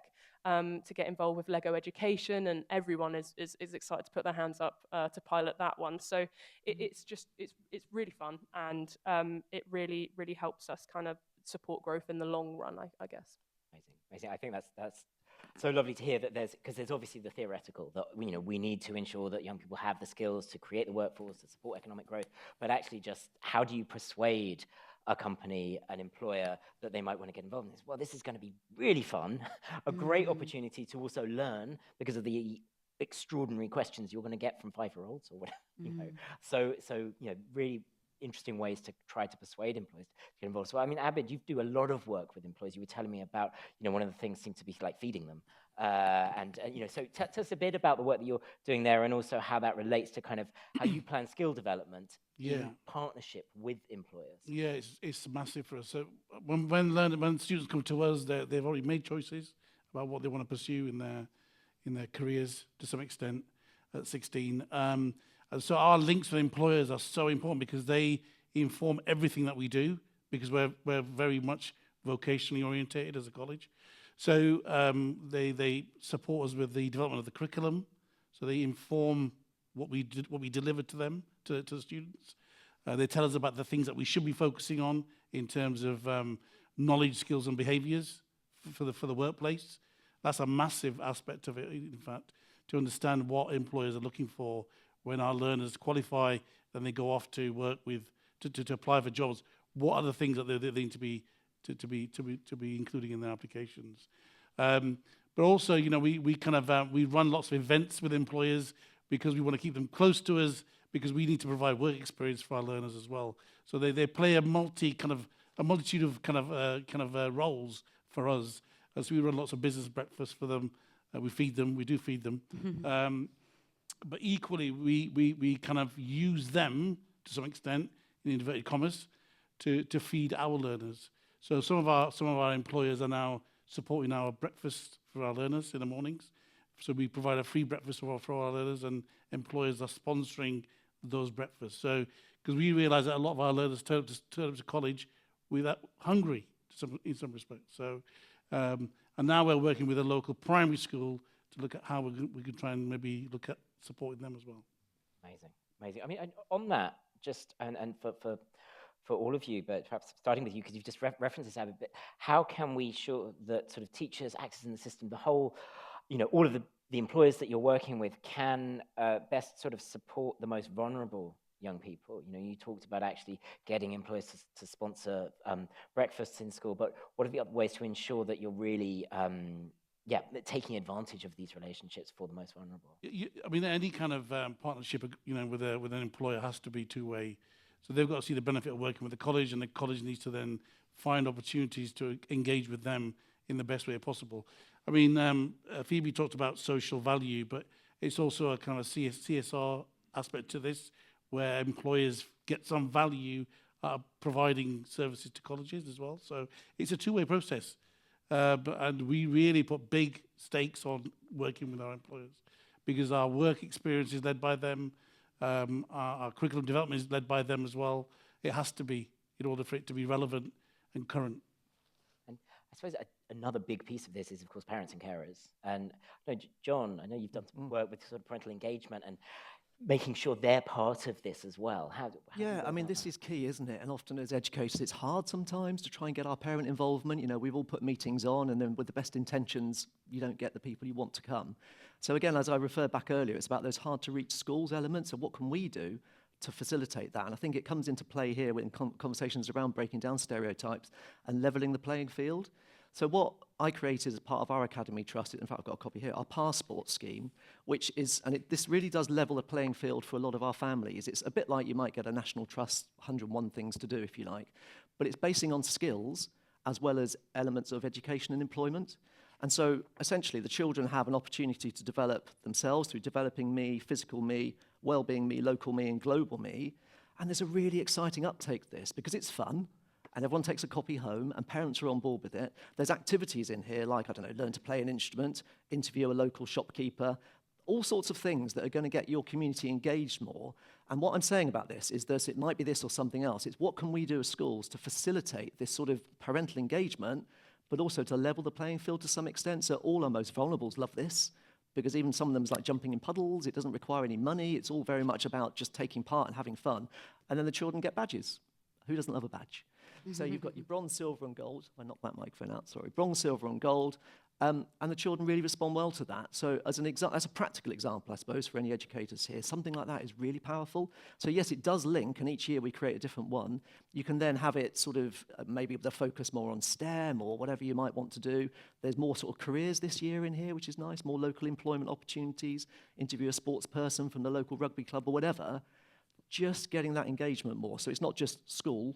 to get involved with Lego Education, and everyone is excited to put their hands up to pilot that one. So it's really fun, and it really, really helps us kind of support growth in the long run, I guess. Amazing. I think that's so lovely to hear that because there's obviously the theoretical that we need to ensure that young people have the skills to create the workforce, to support economic growth, but actually just how do you persuade a company, an employer, that they might want to get involved in this? Well, this is going to be really fun, a great opportunity to also learn because of the extraordinary questions you're going to get from 5-year-olds or whatever. So really interesting ways to try to persuade employees to get involved. So, I mean, Abid, you do a lot of work with employees. You were telling me about, one of the things seems to be like feeding them. So tell us a bit about the work that you're doing there, and also how that relates to kind of how you plan skill development in partnership with employers. Yeah, it's massive for us. So when students come to us, they've already made choices about what they want to pursue in their careers to some extent at 16. And so our links with employers are so important because they inform everything that we do, because we're very much vocationally orientated as a college. So they support us with the development of the curriculum. So they inform what we deliver to them, to the students. They tell us about the things that we should be focusing on in terms of knowledge, skills, and behaviours for the workplace. That's a massive aspect of it, in fact, to understand what employers are looking for when our learners qualify, then they go off to work with to apply for jobs. What are the things that they need to be including in their applications? But also, we run lots of events with employers because we want to keep them close to us, because we need to provide work experience for our learners as well. So they play a multitude of roles for us. So we run lots of business breakfasts for them. We do feed them. But equally, we kind of use them to some extent, in inverted commas, to feed our learners. So some of our employers are now supporting our breakfast for our learners in the mornings. So we provide a free breakfast for our learners, and employers are sponsoring those breakfasts. So because we realise that a lot of our learners turn up to college without hungry in some respects. So and now we're working with a local primary school to look at how we could try and maybe look at supporting them as well. Amazing. Amazing. I mean, and on that, just and for all of you, but perhaps starting with you, because you've just referenced this a bit, how can we ensure that sort of teachers, actors in the system, the whole, all of the employers that you're working with can best sort of support the most vulnerable young people? You talked about actually getting employers to sponsor breakfasts in school, but what are the other ways to ensure that you're really taking advantage of these relationships for the most vulnerable? I mean, any kind of partnership, with an employer has to be two-way. So they've got to see the benefit of working with the college, and the college needs to then find opportunities to engage with them in the best way possible. I mean, Phoebe talked about social value, but it's also a kind of CSR aspect to this, where employers get some value out of providing services to colleges as well. So it's a two-way process. And we really put big stakes on working with our employers, because our work experience is led by them, our curriculum development is led by them as well. It has to be, in order for it to be relevant and current. And I suppose another big piece of this is, of course, parents and carers. And John, I know you've done some work with sort of parental engagement and making sure they're part of this as well. How yeah, I mean, this is key, isn't it? And often as educators, it's hard sometimes to try and get our parent involvement. We've all put meetings on, and then with the best intentions, you don't get the people you want to come. So again, as I referred back earlier, it's about those hard-to-reach schools elements of what can we do to facilitate that. And I think it comes into play here in conversations around breaking down stereotypes and levelling the playing field. So what I created as part of our Academy Trust, in fact, I've got a copy here, our passport scheme, which is, and this really does level the playing field for a lot of our families. It's a bit like you might get a National Trust 101 things to do, if you like, but it's basing on skills as well as elements of education and employment. And so essentially the children have an opportunity to develop themselves through developing me, physical me, well-being me, local me, and global me. And there's a really exciting uptake to this because it's fun. And everyone takes a copy home, and parents are on board with it. There's activities in here like, learn to play an instrument, interview a local shopkeeper, all sorts of things that are going to get your community engaged more. And what I'm saying about this is that it might be this or something else. It's what can we do as schools to facilitate this sort of parental engagement, but also to level the playing field to some extent. So all our most vulnerables love this, because even some of them is like jumping in puddles. It doesn't require any money. It's all very much about just taking part and having fun. And then the children get badges. Who doesn't love a badge? So you've got your bronze, silver, and gold. I knocked that microphone out, sorry. Bronze, silver, and gold. And the children really respond well to that. So as a practical example, I suppose, for any educators here, something like that is really powerful. So yes, it does link, and each year we create a different one. You can then have it sort of maybe the focus more on STEM or whatever you might want to do. There's more sort of careers this year in here, which is nice, more local employment opportunities, interview a sports person from the local rugby club or whatever. Just getting that engagement more. So it's not just school,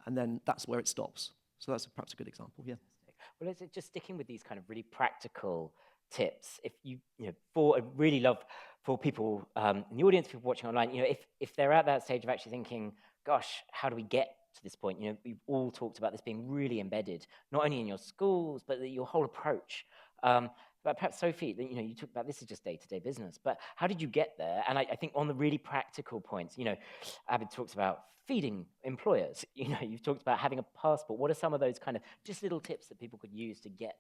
and then that's where it stops. So that's perhaps a good example, yeah. Well, is it just sticking with these kind of really practical tips? If I'd really love for people in the audience, people watching online, if they're at that stage of actually thinking, gosh, how do we get to this point? We've all talked about this being really embedded, not only in your schools, but your whole approach. But perhaps, Sophie, you talked about this is just day-to-day business, but how did you get there? And I think on the really practical points, Abid talks about feeding employers. You've talked about having a passport. What are some of those kind of just little tips that people could use to get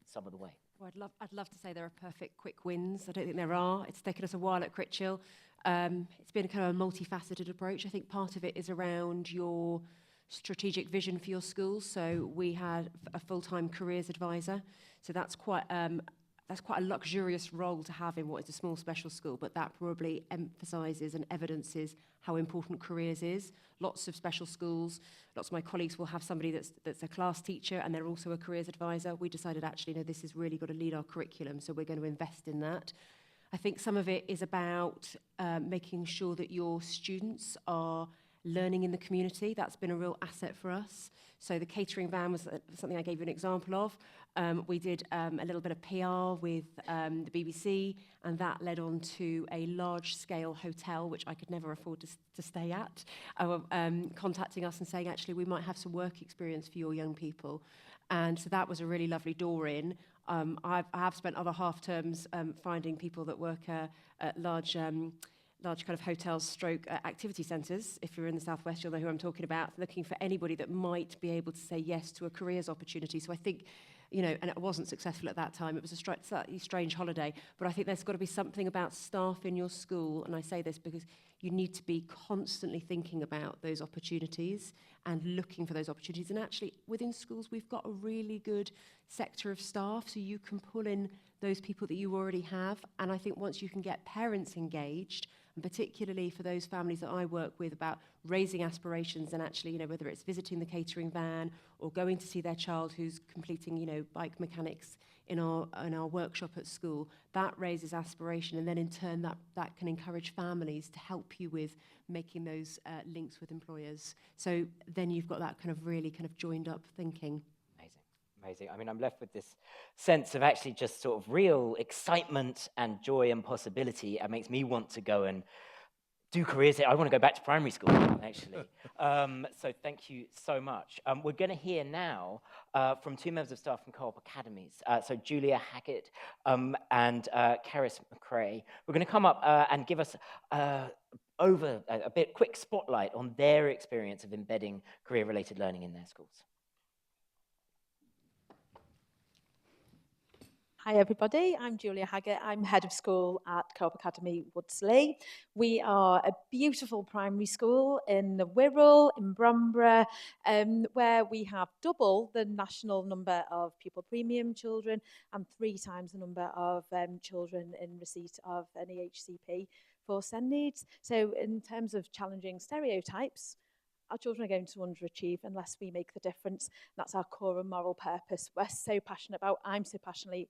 some of the way? Well, I'd love to say there are perfect quick wins. I don't think there are. It's taken us a while at Critchell. It's been a kind of a multifaceted approach. I think part of it is around your strategic vision for your schools. So we had a full-time careers advisor. So that's quite a luxurious role to have in what is a small special school, but that probably emphasises and evidences how important careers is. Lots of special schools, lots of my colleagues will have somebody that's a class teacher and they're also a careers advisor. We decided actually, this has really got to lead our curriculum, so we're going to invest in that. I think some of it is about making sure that your students are learning in the community. That's been a real asset for us. So the catering van was something I gave you an example of. We did a little bit of PR with the BBC, and that led on to a large-scale hotel, which I could never afford to stay at, contacting us and saying, actually, we might have some work experience for your young people. And so that was a really lovely door in. I have spent other half terms finding people that work at large kind of hotels stroke activity centres. If you're in the Southwest, you'll know who I'm talking about, looking for anybody that might be able to say yes to a careers opportunity. So I think you know, and it wasn't successful at that time. It was a slightly strange holiday, but I think there's got to be something about staff in your school, and I say this because you need to be constantly thinking about those opportunities and looking for those opportunities. And actually, within schools, we've got a really good sector of staff, so you can pull in those people that you already have. And I think once you can get parents engaged, and particularly for those families that I work with about raising aspirations and actually, you know, whether it's visiting the catering van or going to see their child who's completing, you know, bike mechanics in our workshop at school, that raises aspiration, and then in turn that can encourage families to help you with making those links with employers. So then you've got that kind of really kind of joined up thinking. Amazing. I mean, I'm left with this sense of actually just sort of real excitement and joy and possibility. It makes me want to go and do careers here. I want to go back to primary school, actually. So thank you so much. We're going to hear now from two members of staff from Co-op Academies. So Julia Hackett and Caris McRae. We're going to come up and give us over a bit quick spotlight on their experience of embedding career-related learning in their schools. Hi everybody, I'm Julia Haggett. I'm head of school at Co-op Academy Woodsley. We are a beautiful primary school in the Wirral, in Bromborough, where we have double the national number of pupil premium children and 3 times the number of children in receipt of an EHCP for SEND needs. So in terms of challenging stereotypes, our children are going to underachieve unless we make the difference. That's our core and moral purpose. We're so passionate about, I'm so passionate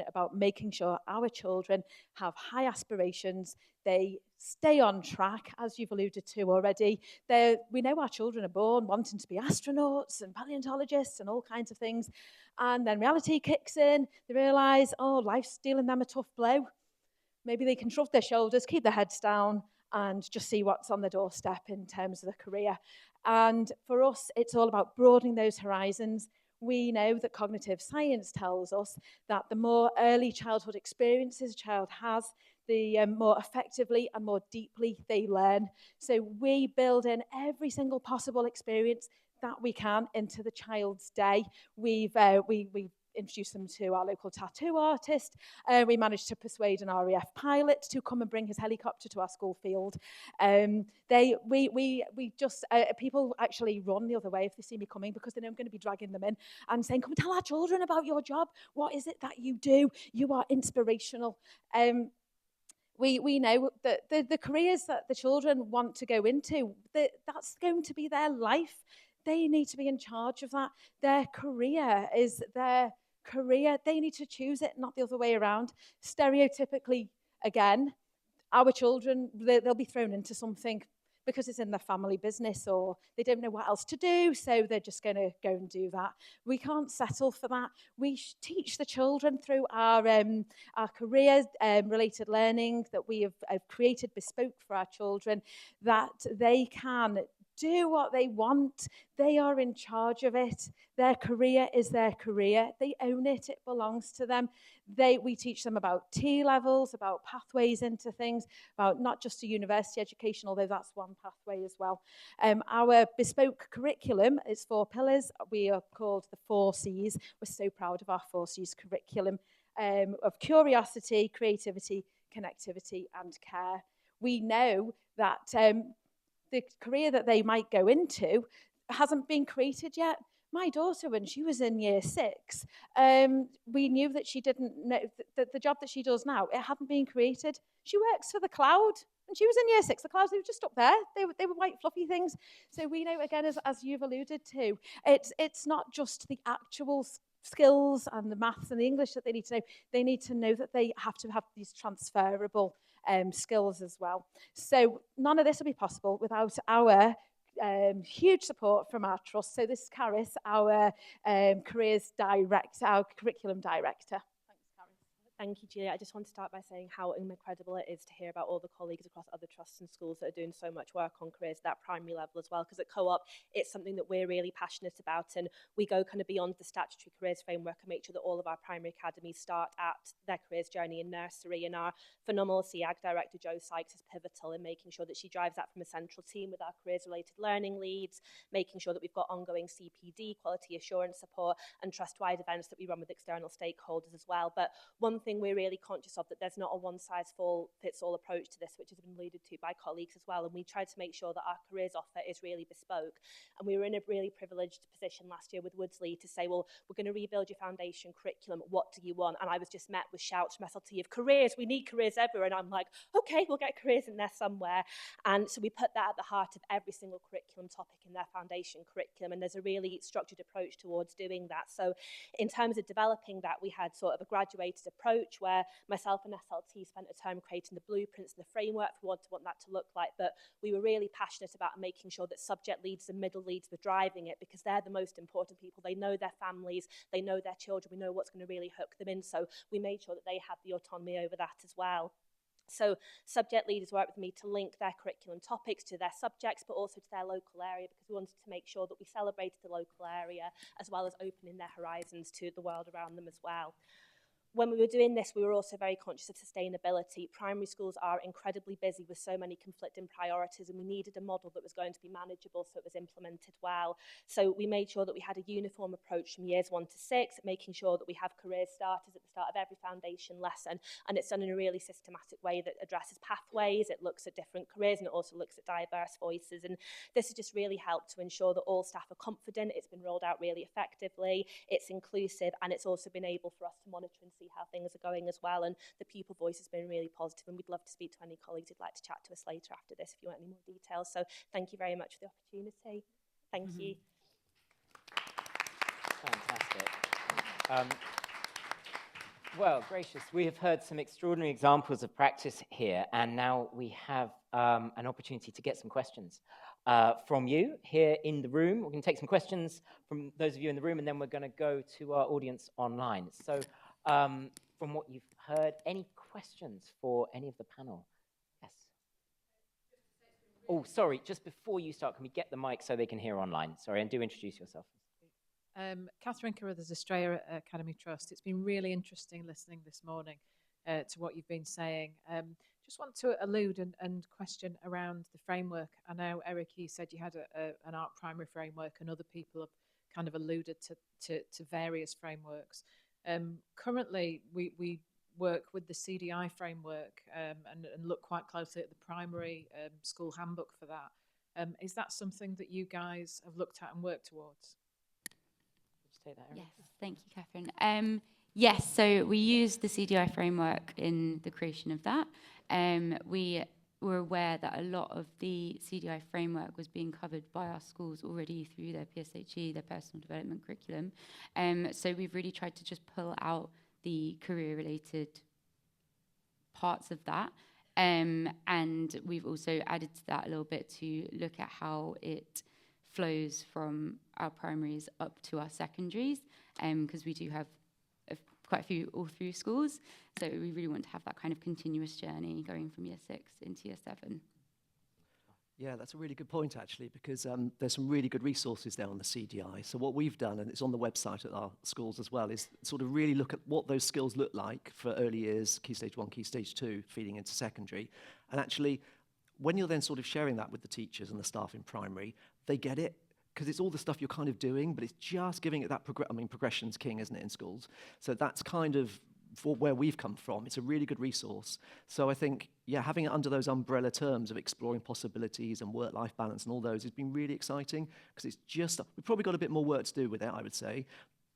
about making sure our children have high aspirations, they stay on track, as you've alluded to already. We know our children are born wanting to be astronauts and paleontologists and all kinds of things. And then reality kicks in, they realise, oh, life's dealing them a tough blow. Maybe they can shrug their shoulders, keep their heads down, and just see what's on the doorstep in terms of the career. And for us, it's all about broadening those horizons. We know that cognitive science tells us that the more early childhood experiences a child has, the more effectively and more deeply they learn. So we build in every single possible experience that we can into the child's day. We've introduced them to our local tattoo artist. We managed to persuade an RAF pilot to come and bring his helicopter to our school field. People actually run the other way if they see me coming because they know I'm going to be dragging them in and saying, come and tell our children about your job. What is it that you do? You are inspirational. We know that the careers that the children want to go into, that's going to be their life. They need to be in charge of that. Their career is their career. They need to choose it, not the other way around. Stereotypically, again, our children, they'll be thrown into something because it's in their family business or they don't know what else to do, so they're just going to go and do that. We can't settle for that. We teach the children through our career-related learning that we have created bespoke for our children, that they can do what they want. They are in charge of it. Their career is their career. They own it. It belongs to them. We teach them about T-levels, about pathways into things, about not just a university education, although that's one pathway as well. Our bespoke curriculum is 4 pillars. We are called the 4 Cs. We're so proud of our 4 Cs curriculum of curiosity, creativity, connectivity, and care. We know that the career that they might go into hasn't been created yet. My daughter, when she was in year 6, we knew that she didn't know that the job that she does now, it hadn't been created. She works for the cloud, and she was in year 6. The clouds, they were just up there. They were white fluffy things. So we know, again, as you've alluded to, it's not just the actual skills and the maths and the English that they need to know. They need to know that they have to have these transferable skills as well. So none of this would be possible without our huge support from our trust. So this is Caris, our careers director, our curriculum director. Thanks, Caris. Thank you, Julia. I just want to start by saying how incredible it is to hear about all the colleagues across other trusts and schools that are doing so much work on careers at that primary level as well, because at Co-op, it's something that we're really passionate about, and we go kind of beyond the statutory careers framework and make sure that all of our primary academies start at their careers journey in nursery, and our phenomenal CEAG director, Jo Sykes, is pivotal in making sure that she drives that from a central team with our careers-related learning leads, making sure that we've got ongoing CPD, quality assurance support, and trust-wide events that we run with external stakeholders as well. But one thing we're really conscious of, that there's not a one-size-fits-all approach to this, which has been alluded to by colleagues as well, and we try to make sure that our careers offer is really bespoke. And we were in a really privileged position last year with Woodsley to say, well, we're going to rebuild your foundation curriculum, what do you want? And I was just met with shouts from SLT of careers, we need careers everywhere, and I'm like, okay, we'll get careers in there somewhere. And so we put that at the heart of every single curriculum topic in their foundation curriculum, and there's a really structured approach towards doing that. So in terms of developing that, we had sort of a graduated approach where myself and SLT spent a term creating the blueprints and the framework for what we want that to look like, but we were really passionate about making sure that subject leads and middle leads were driving it, because they're the most important people. They know their families, they know their children, we know what's going to really hook them in, so we made sure that they had the autonomy over that as well. So subject leaders work with me to link their curriculum topics to their subjects, but also to their local area, because we wanted to make sure that we celebrated the local area as well as opening their horizons to the world around them as well. When we were doing this, we were also very conscious of sustainability. Primary schools are incredibly busy with so many conflicting priorities, and we needed a model that was going to be manageable so it was implemented well. So we made sure that we had a uniform approach from years 1 to 6, making sure that we have career starters at the start of every foundation lesson, and it's done in a really systematic way that addresses pathways, it looks at different careers, and it also looks at diverse voices. And this has just really helped to ensure that all staff are confident, it's been rolled out really effectively, it's inclusive, and it's also been able for us to monitor and see how things are going as well. And the pupil voice has been really positive, and we'd love to speak to any colleagues who'd like to chat to us later after this if you want any more details. So thank you very much for the opportunity. Thank you. Fantastic. Well, gracious, we have heard some extraordinary examples of practice here, and now we have an opportunity to get some questions from you here in the room. We're going to take some questions from those of you in the room, and then we're going to go to our audience online. So from what you've heard, any questions for any of the panel? Yes. Oh, sorry, just before you start, can we get the mic so they can hear online? Sorry, and do introduce yourself. Catherine Carruthers, Australia Academy Trust. It's been really interesting listening this morning to what you've been saying. Just want to allude and question around the framework. I know, Eric, you said you had an art primary framework, and other people have kind of alluded to various frameworks. Currently, we work with the CDI framework and look quite closely at the primary school handbook for that. Is that something that you guys have looked at and worked towards? Yes, thank you, Catherine. Yes, so we used the CDI framework in the creation of that. We were aware that a lot of the CDI framework was being covered by our schools already through their PSHE, their personal development curriculum. So we've really tried to just pull out the career-related parts of that. And we've also added to that a little bit to look at how it flows from our primaries up to our secondaries, because we do have quite a few all through schools. So we really want to have that kind of continuous journey going from year 6 into year 7. Yeah, that's a really good point, actually, because there's some really good resources there on the CDI. So what we've done, and it's on the website at our schools as well, is sort of really look at what those skills look like for early years, Key Stage 1, Key Stage 2, feeding into secondary. And actually, when you're then sort of sharing that with the teachers and the staff in primary, they get it, because it's all the stuff you're kind of doing, but it's just giving it that progression's king, isn't it, in schools? So that's kind of for where we've come from. It's a really good resource. So I think, yeah, having it under those umbrella terms of exploring possibilities and work-life balance and all those has been really exciting, because it's just, we've probably got a bit more work to do with it, I would say,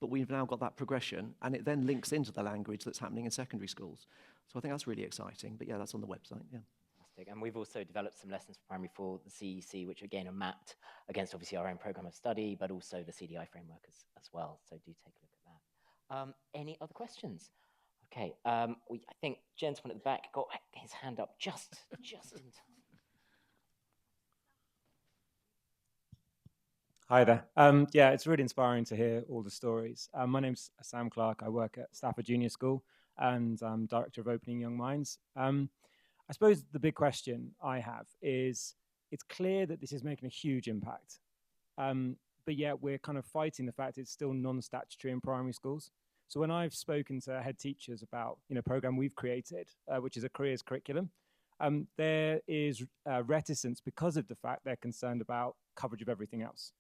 but we've now got that progression, and it then links into the language that's happening in secondary schools. So I think that's really exciting. But yeah, that's on the website, yeah. And we've also developed some lessons for primary for the CEC, which again are mapped against obviously our own program of study, but also the CDI framework as well. So do take a look at that. Any other questions? Okay, I think gentleman at the back got his hand up just in time. Hi there. Yeah, it's really inspiring to hear all the stories. My name's Sam Clark. I work at Stafford Junior School. and I'm Director of Opening Young Minds. I suppose the big question I have is, it's clear that this is making a huge impact, but yet we're kind of fighting the fact it's still non-statutory in primary schools. So when I've spoken to head teachers about a program we've created, which is a careers curriculum, there is reticence because of the fact they're concerned about coverage of everything else.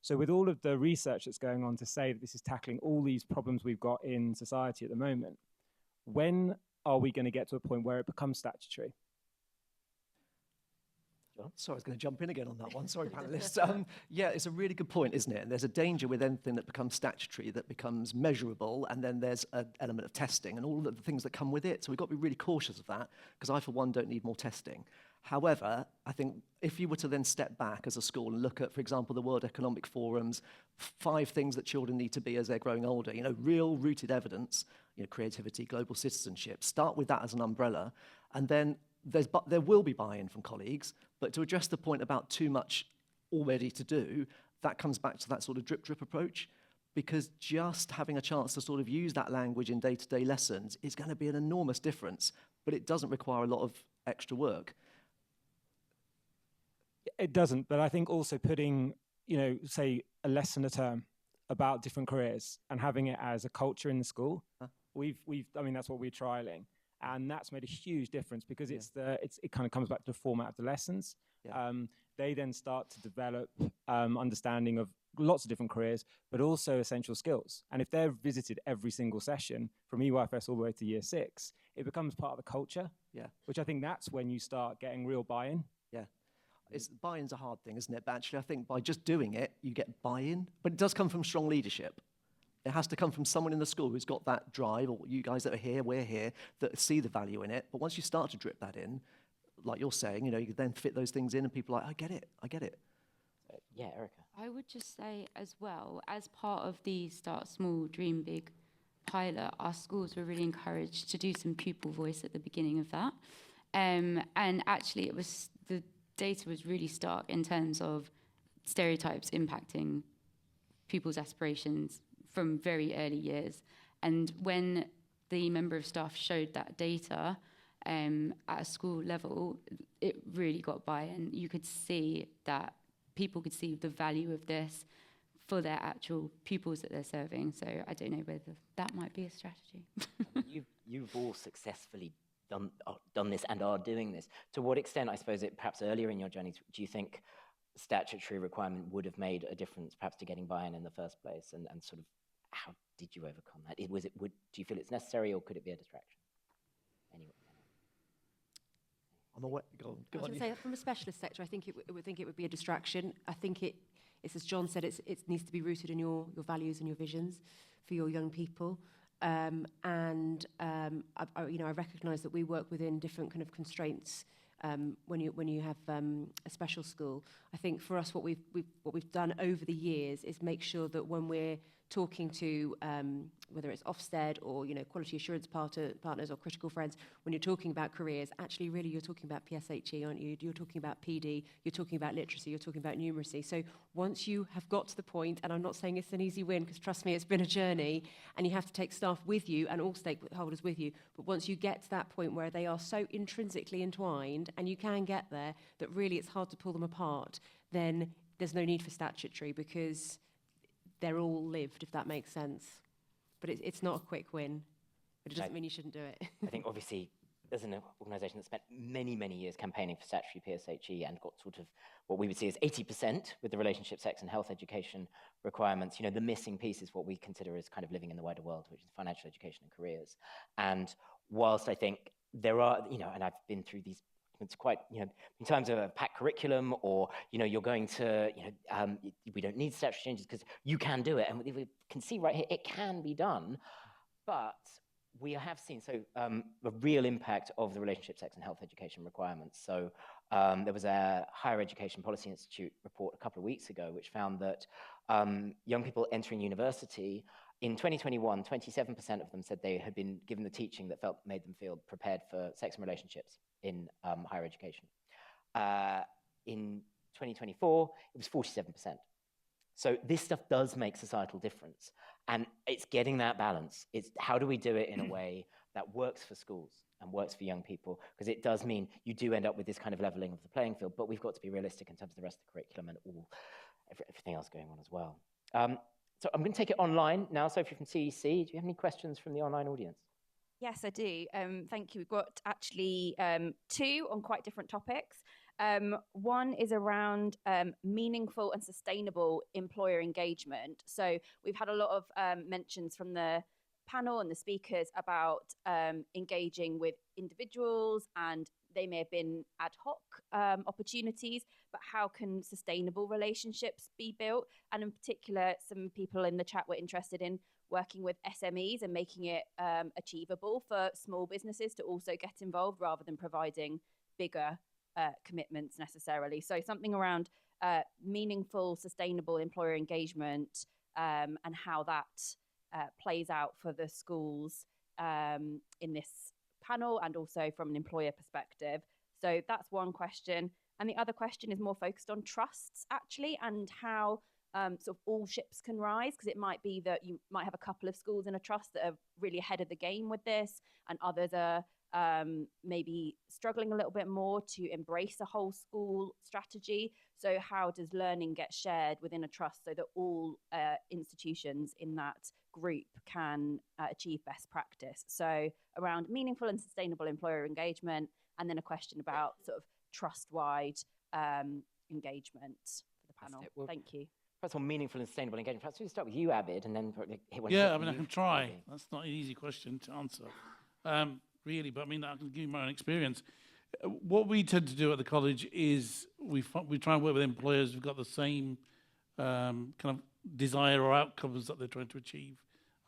So with all of the research that's going on to say that this is tackling all these problems we've got in society at the moment, when are we going to get to a point where it becomes statutory? John? Sorry, I was going to jump in again on that one. Sorry, panelists. Yeah, it's a really good point, isn't it? And there's a danger with anything that becomes statutory, that becomes measurable, and then there's an element of testing and all of the things that come with it. So we've got to be really cautious of that, because I, for one, don't need more testing. However, I think if you were to then step back as a school and look at, for example, the World Economic Forum's 5 things that children need to be as they're growing older, real rooted evidence, creativity, global citizenship, start with that as an umbrella, and then there will be buy-in from colleagues, but to address the point about too much already to do, that comes back to that sort of drip approach, because just having a chance to sort of use that language in day-to-day lessons is going to be an enormous difference, but it doesn't require a lot of extra work. It doesn't, but I think also putting, say a lesson a term about different careers and having it as a culture in the school, I mean, that's what we're trialing. And that's made a huge difference, because it kind of comes back to the format of the lessons. Yeah. They then start to develop understanding of lots of different careers, but also essential skills. And if they're visited every single session from EYFS all the way to year 6, it becomes part of the culture. Yeah. Which I think that's when you start getting real buy-in. Yeah. Buy-in's a hard thing, isn't it? But actually, I think by just doing it, you get buy-in. But it does come from strong leadership. It has to come from someone in the school who's got that drive, or you guys that are here, we're here, that see the value in it. But once you start to drip that in, like you're saying, you then fit those things in, and people are like, I get it. Yeah, Erica. I would just say as well, as part of the Start Small, Dream Big pilot, our schools were really encouraged to do some pupil voice at the beginning of that. And actually, the data was really stark in terms of stereotypes impacting pupils' aspirations from very early years. And when the member of staff showed that data at a school level, it really got buy-in. You could see that people could see the value of this for their actual pupils that they're serving. So I don't know whether that might be a strategy. You've all successfully done this and are doing this. To what extent, I suppose, perhaps earlier in your journey, do you think statutory requirement would have made a difference, perhaps, to getting buy-in in the first place, and sort of how did you overcome that? Do you feel it's necessary, or could it be a distraction? Anyway. Go on. I was going to say, from a specialist sector, I think it would be a distraction. I think it's as John said, it needs to be rooted in your values and your visions for your young people. I recognise that we work within different kind of constraints. When you have a special school, I think for us what we've done over the years is make sure that when we're talking to whether it's Ofsted or quality assurance partners or critical friends, when you're talking about careers, actually really you're talking about PSHE, aren't you? You're talking about PD, you're talking about literacy, you're talking about numeracy. So once you have got to the point, and I'm not saying it's an easy win, because trust me, it's been a journey, and you have to take staff with you and all stakeholders with you, but once you get to that point where they are so intrinsically entwined, and you can get there, that really it's hard to pull them apart, then there's no need for statutory, because they're all lived, if that makes sense. But it's not a quick win, but it doesn't mean you shouldn't do it. I think obviously there's an organisation that spent many, many years campaigning for statutory PSHE and got sort of what we would see as 80% with the relationship, sex and health education requirements. The missing piece is what we consider as kind of living in the wider world, which is financial education and careers. And whilst I think there are, and I've been through these, it's quite, in terms of a packed curriculum, or, you're going to, we don't need statutory changes because you can do it. And we can see right here, it can be done. But we have seen, a real impact of the relationship, sex and health education requirements. So there was a Higher Education Policy Institute report a couple of weeks ago, which found that young people entering university, in 2021, 27% of them said they had been given the teaching that made them feel prepared for sex and relationships in higher education. In 2024, it was 47%. So this stuff does make societal difference. And it's getting that balance. It's how do we do it in a way that works for schools and works for young people, because it does mean you do end up with this kind of leveling of the playing field, but we've got to be realistic in terms of the rest of the curriculum and everything else going on as well. So I'm going to take it online now. Sophie from CEC, do you have any questions from the online audience? Yes, I do. Thank you. We've got actually two on quite different topics. One is around meaningful and sustainable employer engagement. So we've had a lot of mentions from the panel and the speakers about engaging with individuals, and they may have been ad hoc opportunities, but how can sustainable relationships be built? And in particular, some people in the chat were interested in working with SMEs and making it achievable for small businesses to also get involved rather than providing bigger commitments necessarily. So something around meaningful, sustainable employer engagement and how that plays out for the schools in this panel and also from an employer perspective. So that's one question. And the other question is more focused on trusts actually, and how sort of all ships can rise, because it might be that you might have a couple of schools in a trust that are really ahead of the game with this, and others are maybe struggling a little bit more to embrace a whole school strategy. So how does learning get shared within a trust so that all institutions in that group can achieve best practice? So around meaningful and sustainable employer engagement, and then a question about sort of trust-wide engagement for the panel. Well, thank you. First of all, meaningful and sustainable engagement. Perhaps we start with you, Abid, and then yeah, I mean, I can try. That's not an easy question to answer, really. But I mean, I can give you my own experience. What we tend to do at the college is we try and work with employers who've got the same kind of desire or outcomes that they're trying to achieve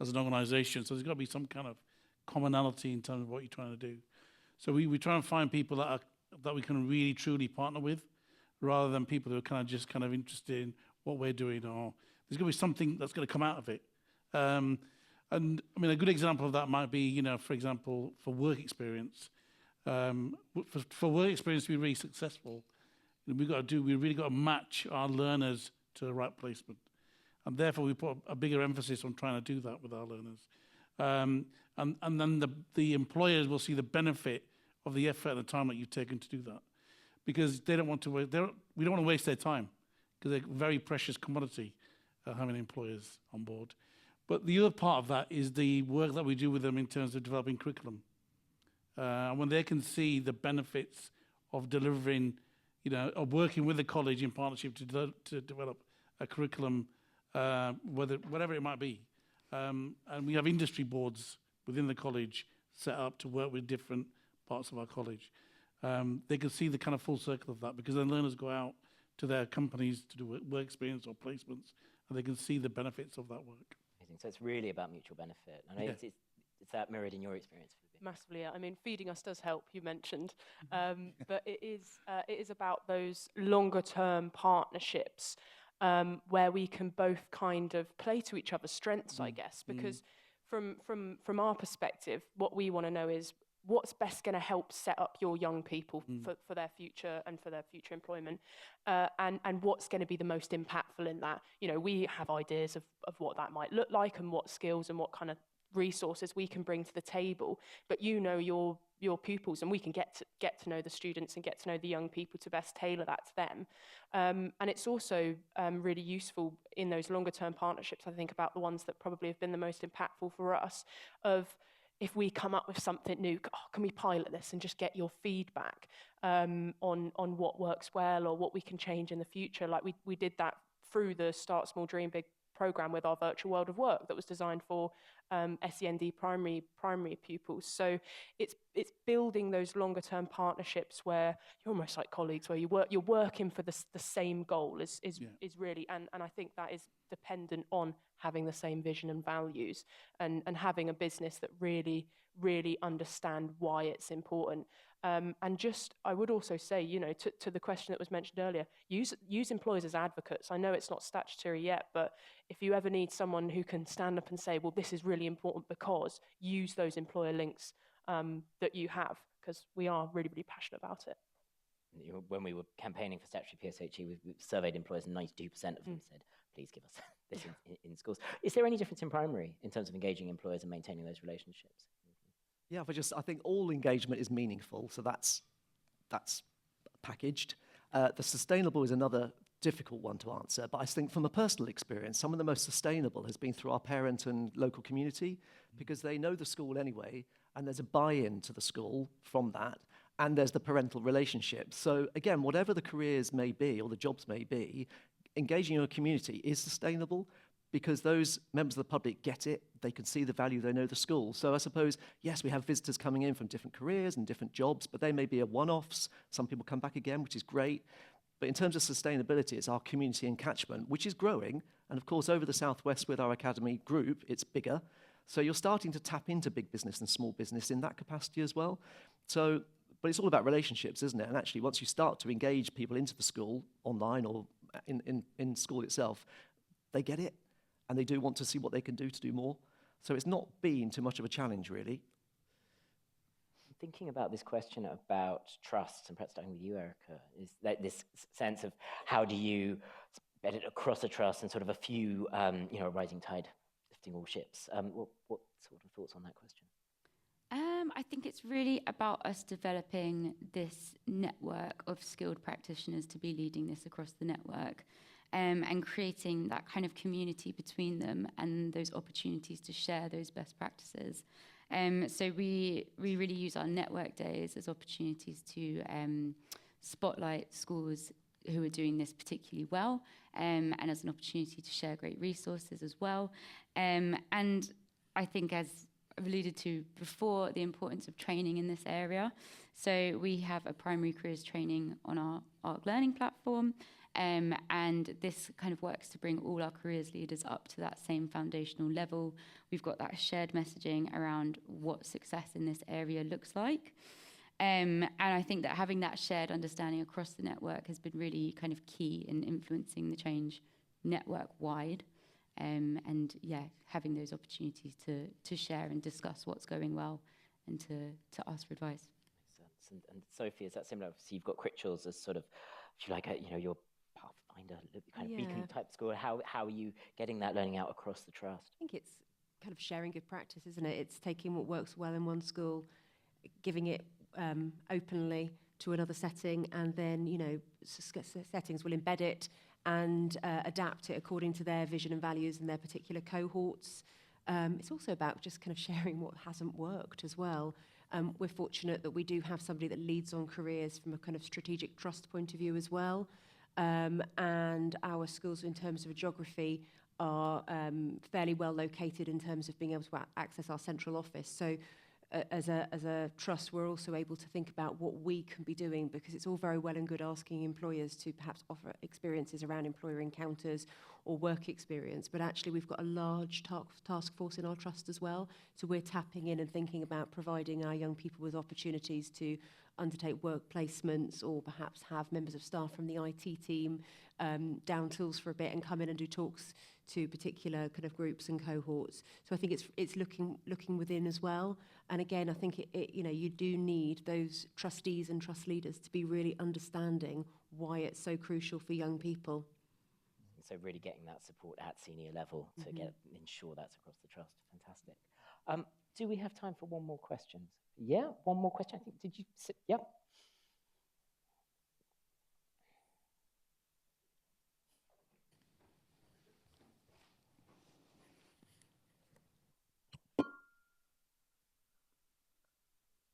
as an organisation. So there's got to be some kind of commonality in terms of what you're trying to do. So we try and find people that we can really truly partner with, rather than people who are just interested in what we're doing, or there's going to be something that's going to come out of it. And I mean, a good example of that might be, for example, for work experience. For work experience to be really successful, we really got to match our learners to the right placement, and therefore we put a bigger emphasis on trying to do that with our learners. And then the employers will see the benefit of the effort and the time that you've taken to do that, because they don't want to. We don't want to waste their time, because they're a very precious commodity, having employers on board. But the other part of that is the work that we do with them in terms of developing curriculum. When they can see the benefits of delivering, of working with the college in partnership to develop a curriculum, whatever it might be. And we have industry boards within the college set up to work with different parts of our college. They can see the kind of full circle of that, because then learners go out to their companies to do work experience or placements, and they can see the benefits of that work. Amazing. So it's really about mutual benefit. I know it's that mirrored in your experience. Massively, yeah. I mean, feeding us does help, you mentioned, but it is about those longer term partnerships where we can both kind of play to each other's strengths, I guess, because from our perspective, what we want to know is what's best going to help set up your young people for their future and for their future employment, and what's going to be the most impactful in that. We have ideas of what that might look like and what skills and what kind of resources we can bring to the table, but your pupils, and we can get to know the students and get to know the young people to best tailor that to them. And it's also really useful in those longer term partnerships. I think about the ones that probably have been the most impactful for us, of if we come up with something new, can we pilot this and just get your feedback on what works well or what we can change in the future. Like we did that through the Start Small Dream Big program with our virtual world of work that was designed for SEND primary pupils. So it's building those longer term partnerships where you're almost like colleagues, where you're working for the same goal is really, and I think that is dependent on having the same vision and values, and having a business that really understand why it's important. And just, I would also say, to the question that was mentioned earlier, use employers as advocates. I know it's not statutory yet, but if you ever need someone who can stand up and say, well, this is really important because, use those employer links that you have, because we are really, really passionate about it. When we were campaigning for statutory PSHE, we surveyed employers, and 92% of them said, please give us this in schools. Is there any difference in primary in terms of engaging employers and maintaining those relationships? Yeah, I think all engagement is meaningful, so that's packaged. The sustainable is another difficult one to answer, but I think from a personal experience, some of the most sustainable has been through our parent and local community, because they know the school anyway, and there's a buy-in to the school from that, and there's the parental relationship. So again, whatever the careers may be or the jobs may be, engaging in a community is sustainable, because those members of the public get it, they can see the value, they know the school. So I suppose, yes, we have visitors coming in from different careers and different jobs, but they may be a one-offs. Some people come back again, which is great. But in terms of sustainability, it's our community and catchment, which is growing. And of course, over the Southwest with our academy group, it's bigger. So you're starting to tap into big business and small business in that capacity as well. So, but it's all about relationships, isn't it? And actually, once you start to engage people into the school, online or in school itself, they get it. And they do want to see what they can do to do more. So it's not been too much of a challenge, really. Thinking about this question about trust, and perhaps starting with you, Erica, is that this sense of how do you spread it across a trust and sort of a few, a rising tide lifting all ships. What sort of thoughts on that question? I think it's really about us developing this network of skilled practitioners to be leading this across the network. And creating that kind of community between them and those opportunities to share those best practices. So we really use our network days as opportunities to spotlight schools who are doing this particularly well, and as an opportunity to share great resources as well. And I think, as I've alluded to before, the importance of training in this area. So we have a primary careers training on our ARC learning platform. And this kind of works to bring all our careers leaders up to that same foundational level. We've got that shared messaging around what success in this area looks like. And I think that having that shared understanding across the network has been really kind of key in influencing the change network-wide. And yeah, having those opportunities to share and discuss what's going well and to ask for advice. Makes sense. And Sophie, is that similar? So you've got Critchells as sort of, if you like, your pathfinder kind of beacon type school. How are you getting that learning out across the trust? I think it's kind of sharing good practice, isn't it? It's taking what works well in one school, giving it openly to another setting, and then, settings will embed it and adapt it according to their vision and values and their particular cohorts. It's also about just kind of sharing what hasn't worked as well. We're fortunate that we do have somebody that leads on careers from a kind of strategic trust point of view as well. And our schools, in terms of geography, are fairly well located in terms of being able to access our central office. So as a trust, we're also able to think about what we can be doing, because it's all very well and good asking employers to perhaps offer experiences around employer encounters or work experience, but actually we've got a large task force in our trust as well. So we're tapping in and thinking about providing our young people with opportunities to undertake work placements, or perhaps have members of staff from the IT team down tools for a bit and come in and do talks to particular kind of groups and cohorts. So I think it's looking within as well. And again, I think you do need those trustees and trust leaders to be really understanding why it's so crucial for young people. So really getting that support at senior level to ensure that's across the trust. Fantastic. Do we have time for one more question? Yeah, one more question. I think, did you sit? Yep.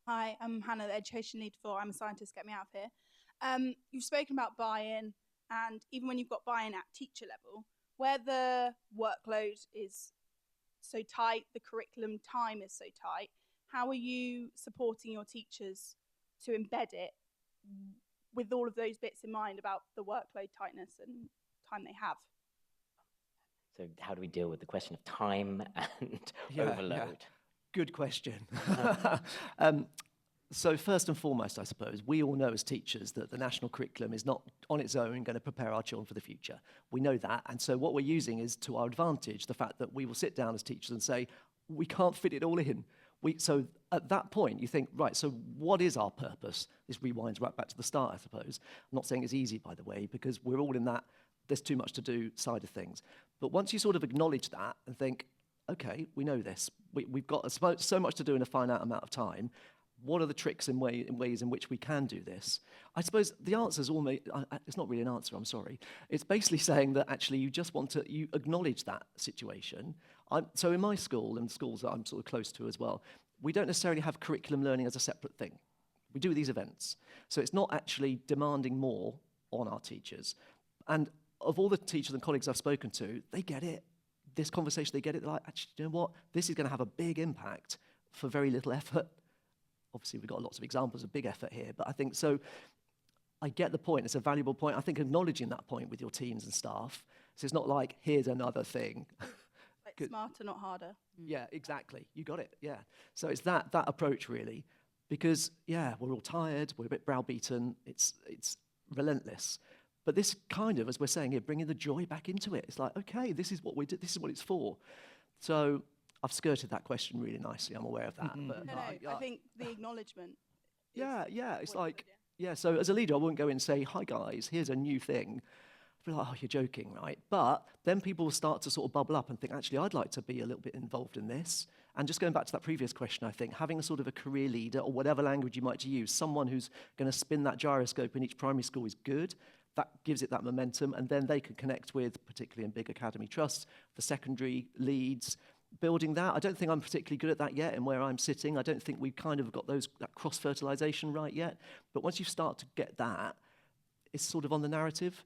Hi, I'm Hannah, the Education Lead for I'm a Scientist, Get Me Out of Here. You've spoken about buy-in, and even when you've got buy-in at teacher level, where the workload is so tight, the curriculum time is so tight, how are you supporting your teachers to embed it with all of those bits in mind about the workload tightness and time they have? So how do we deal with the question of time and overload? Yeah. Good question. So first and foremost, I suppose, we all know as teachers that the national curriculum is not on its own going to prepare our children for the future. We know that. And so what we're using is to our advantage, the fact that we will sit down as teachers and say, we can't fit it all in. So at that point, you think, right, so what is our purpose? This rewinds right back to the start, I suppose. I'm not saying it's easy, by the way, because we're all in that there's too much to do side of things. But once you sort of acknowledge that and think, okay, we know this. We've got so much to do in a finite amount of time. What are the tricks and ways in which we can do this? I suppose the answer is almost, it's not really an answer, I'm sorry. It's basically saying that actually you acknowledge that situation. So in my school, and schools that I'm sort of close to as well, we don't necessarily have curriculum learning as a separate thing. We do these events. So it's not actually demanding more on our teachers. And of all the teachers and colleagues I've spoken to, they get it. This conversation, they get it. They're like, actually, you know what? This is going to have a big impact for very little effort. Obviously, we've got lots of examples of big effort here, but I think so. I get the point. It's a valuable point. I think acknowledging that point with your teams and staff. So it's not like, here's another thing. Like smarter, not harder. Yeah, exactly. You got it. Yeah. So it's that approach really, because yeah, we're all tired. We're a bit browbeaten. It's relentless. But this kind of, as we're saying here, bringing the joy back into it. It's like, okay, this is what we did. This is what it's for. So I've skirted that question really nicely. I'm aware of that. But I think the acknowledgement. Yeah. It's like, yeah. So as a leader, I wouldn't go in and say, hi guys, here's a new thing. I'd be like, oh, you're joking, right? But then people will start to sort of bubble up and think, actually, I'd like to be a little bit involved in this. And just going back to that previous question, I think having a sort of a career leader or whatever language you might use, someone who's going to spin that gyroscope in each primary school is good. That gives it that momentum, and then they can connect with, particularly in big academy trusts, the secondary leads, building that. I don't think I'm particularly good at that yet in where I'm sitting. I don't think we've kind of got that cross-fertilization right yet. But once you start to get that, it's sort of on the narrative.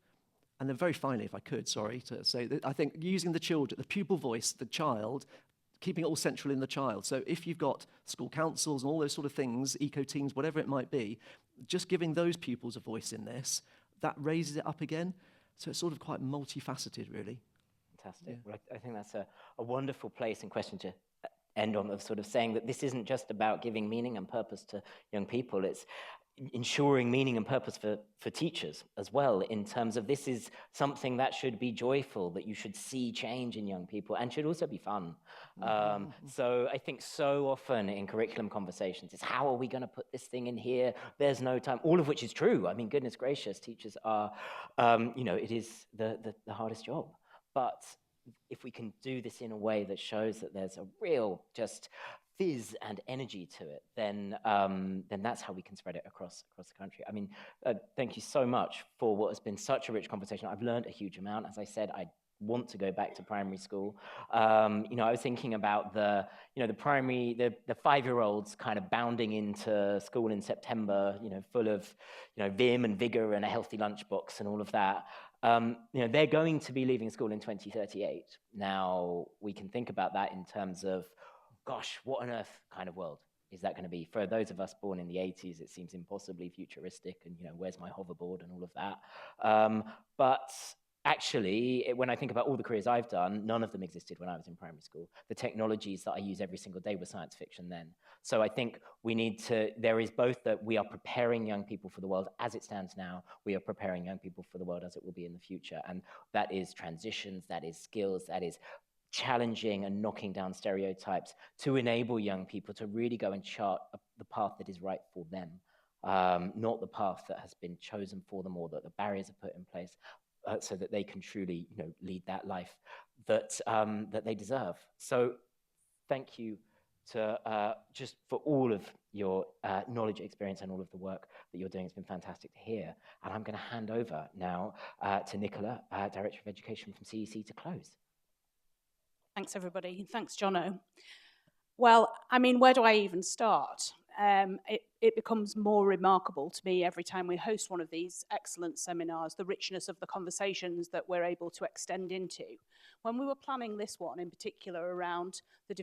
And then very finally, if I could, sorry to say, that I think using the children, the pupil voice, the child, keeping it all central in the child. So if you've got school councils and all those sort of things, eco-teams, whatever it might be, just giving those pupils a voice in this, that raises it up again. So it's sort of quite multifaceted, really. Fantastic. Yeah. Well, I think that's a wonderful place and question to end on, of sort of saying that this isn't just about giving meaning and purpose to young people. It's ensuring meaning and purpose for teachers as well, in terms of this is something that should be joyful, that you should see change in young people, and should also be fun. So I think so often in curriculum conversations, it's how are we going to put this thing in here? There's no time, all of which is true. I mean, goodness gracious, teachers are, it is the hardest job. But if we can do this in a way that shows that there's a real just fizz and energy to it, then that's how we can spread it across the country. I mean, thank you so much for what has been such a rich conversation. I've learned a huge amount. As I said, I want to go back to primary school. I was thinking about the 5-year-olds kind of bounding into school in September, full of, vim and vigor and a healthy lunchbox and all of that. They're going to be leaving school in 2038. Now, we can think about that in terms of, gosh, what on earth kind of world is that going to be? For those of us born in the 80s, it seems impossibly futuristic and, where's my hoverboard and all of that. But actually, when I think about all the careers I've done, none of them existed when I was in primary school. The technologies that I use every single day were science fiction then. So I think there is both that we are preparing young people for the world as it stands now, we are preparing young people for the world as it will be in the future. And that is transitions, that is skills, that is challenging and knocking down stereotypes to enable young people to really go and chart the path that is right for them, not the path that has been chosen for them or that the barriers are put in place, so that they can truly, lead that life that they deserve. So thank you to just for all of your knowledge, experience, and all of the work that you're doing. It's been fantastic to hear. And I'm going to hand over now to Nicola, Director of Education from CEC, to close. Thanks, everybody. Thanks, Jono. Well, I mean, where do I even start? It becomes more remarkable to me every time we host one of these excellent seminars, the richness of the conversations that we're able to extend into. When we were planning this one in particular around the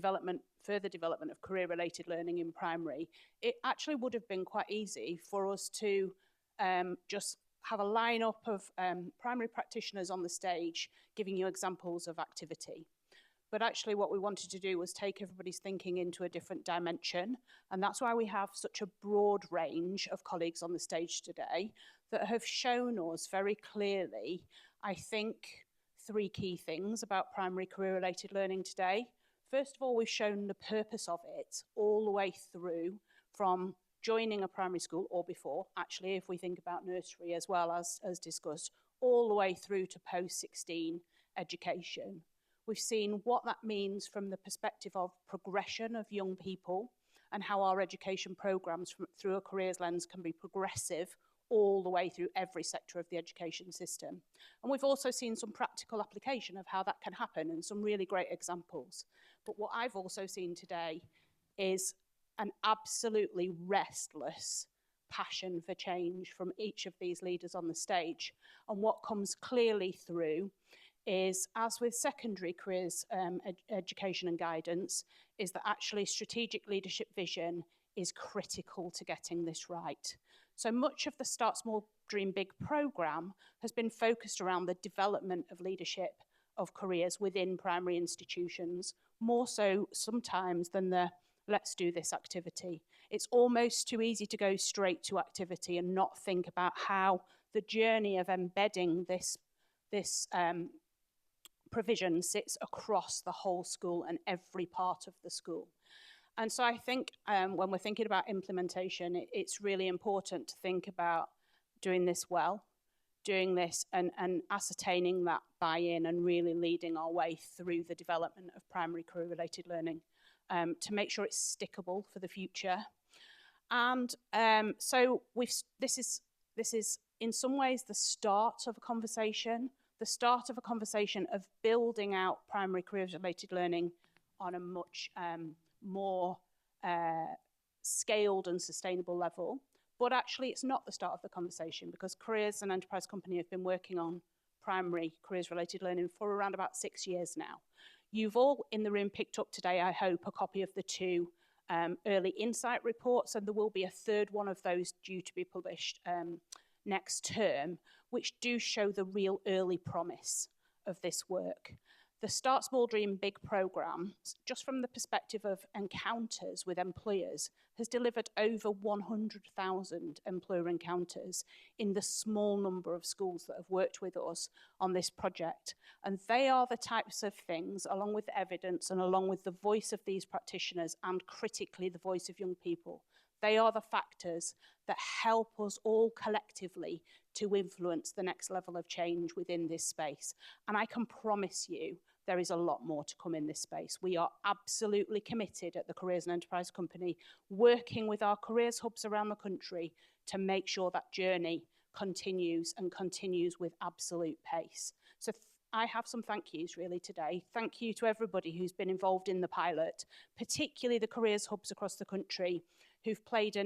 further development of career-related learning in primary, it actually would have been quite easy for us to just have a line-up of primary practitioners on the stage giving you examples of activity. But actually what we wanted to do was take everybody's thinking into a different dimension. And that's why we have such a broad range of colleagues on the stage today that have shown us very clearly, I think, 3 key things about primary career-related learning today. First of all, we've shown the purpose of it all the way through from joining a primary school or before, actually, if we think about nursery as well as discussed, all the way through to post-16 education. We've seen what that means from the perspective of progression of young people and how our education programmes through a careers lens can be progressive all the way through every sector of the education system. And we've also seen some practical application of how that can happen and some really great examples. But what I've also seen today is an absolutely restless passion for change from each of these leaders on the stage. And what comes clearly through is, as with secondary careers education and guidance, is that actually strategic leadership vision is critical to getting this right. So much of the Start Small, Dream Big programme has been focused around the development of leadership of careers within primary institutions, more so sometimes than the let's do this activity. It's almost too easy to go straight to activity and not think about how the journey of embedding this provision sits across the whole school and every part of the school. And so I think when we're thinking about implementation, it's really important to think about doing this well, doing this and ascertaining that buy-in and really leading our way through the development of primary career-related learning to make sure it's stickable for the future. And so this is in some ways the start of a conversation, of building out primary careers-related learning on a much more scaled and sustainable level. But actually, it's not the start of the conversation, because Careers and Enterprise Company have been working on primary careers-related learning for around about 6 years now. You've all in the room picked up today, I hope, a copy of the 2 early insight reports, and there will be a third one of those due to be published next term, which do show the real early promise of this work. The Start Small, Dream Big programme, just from the perspective of encounters with employers, has delivered over 100,000 employer encounters in the small number of schools that have worked with us on this project. And they are the types of things, along with the evidence and along with the voice of these practitioners and critically the voice of young people, they are the factors that help us all collectively to influence the next level of change within this space. And I can promise you, there is a lot more to come in this space. We are absolutely committed at the Careers and Enterprise Company, working with our careers hubs around the country to make sure that journey continues and continues with absolute pace. So I have some thank yous really today. Thank you to everybody who's been involved in the pilot, particularly the careers hubs across the country, who've played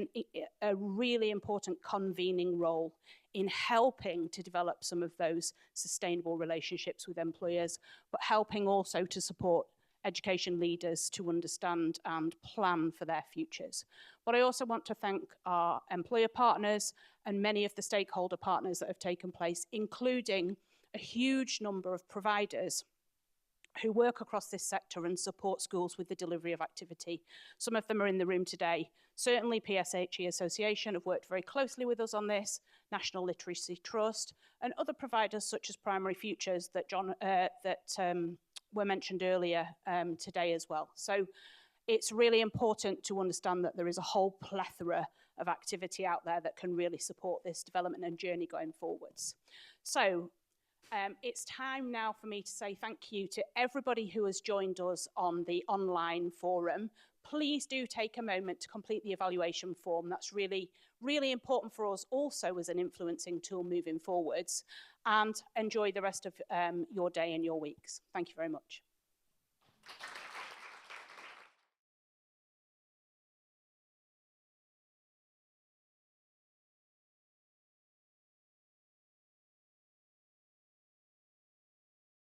a really important convening role in helping to develop some of those sustainable relationships with employers, but helping also to support education leaders to understand and plan for their futures. But I also want to thank our employer partners and many of the stakeholder partners that have taken place, including a huge number of providers who work across this sector and support schools with the delivery of activity. Some of them are in the room today. Certainly PSHE Association have worked very closely with us on this, National Literacy Trust, and other providers such as Primary Futures that were mentioned earlier today as well. So it's really important to understand that there is a whole plethora of activity out there that can really support this development and journey going forwards. So it's time now for me to say thank you to everybody who has joined us on the online forum. Please do take a moment to complete the evaluation form. That's really, really important for us also as an influencing tool moving forwards. And enjoy the rest of your day and your weeks. Thank you very much.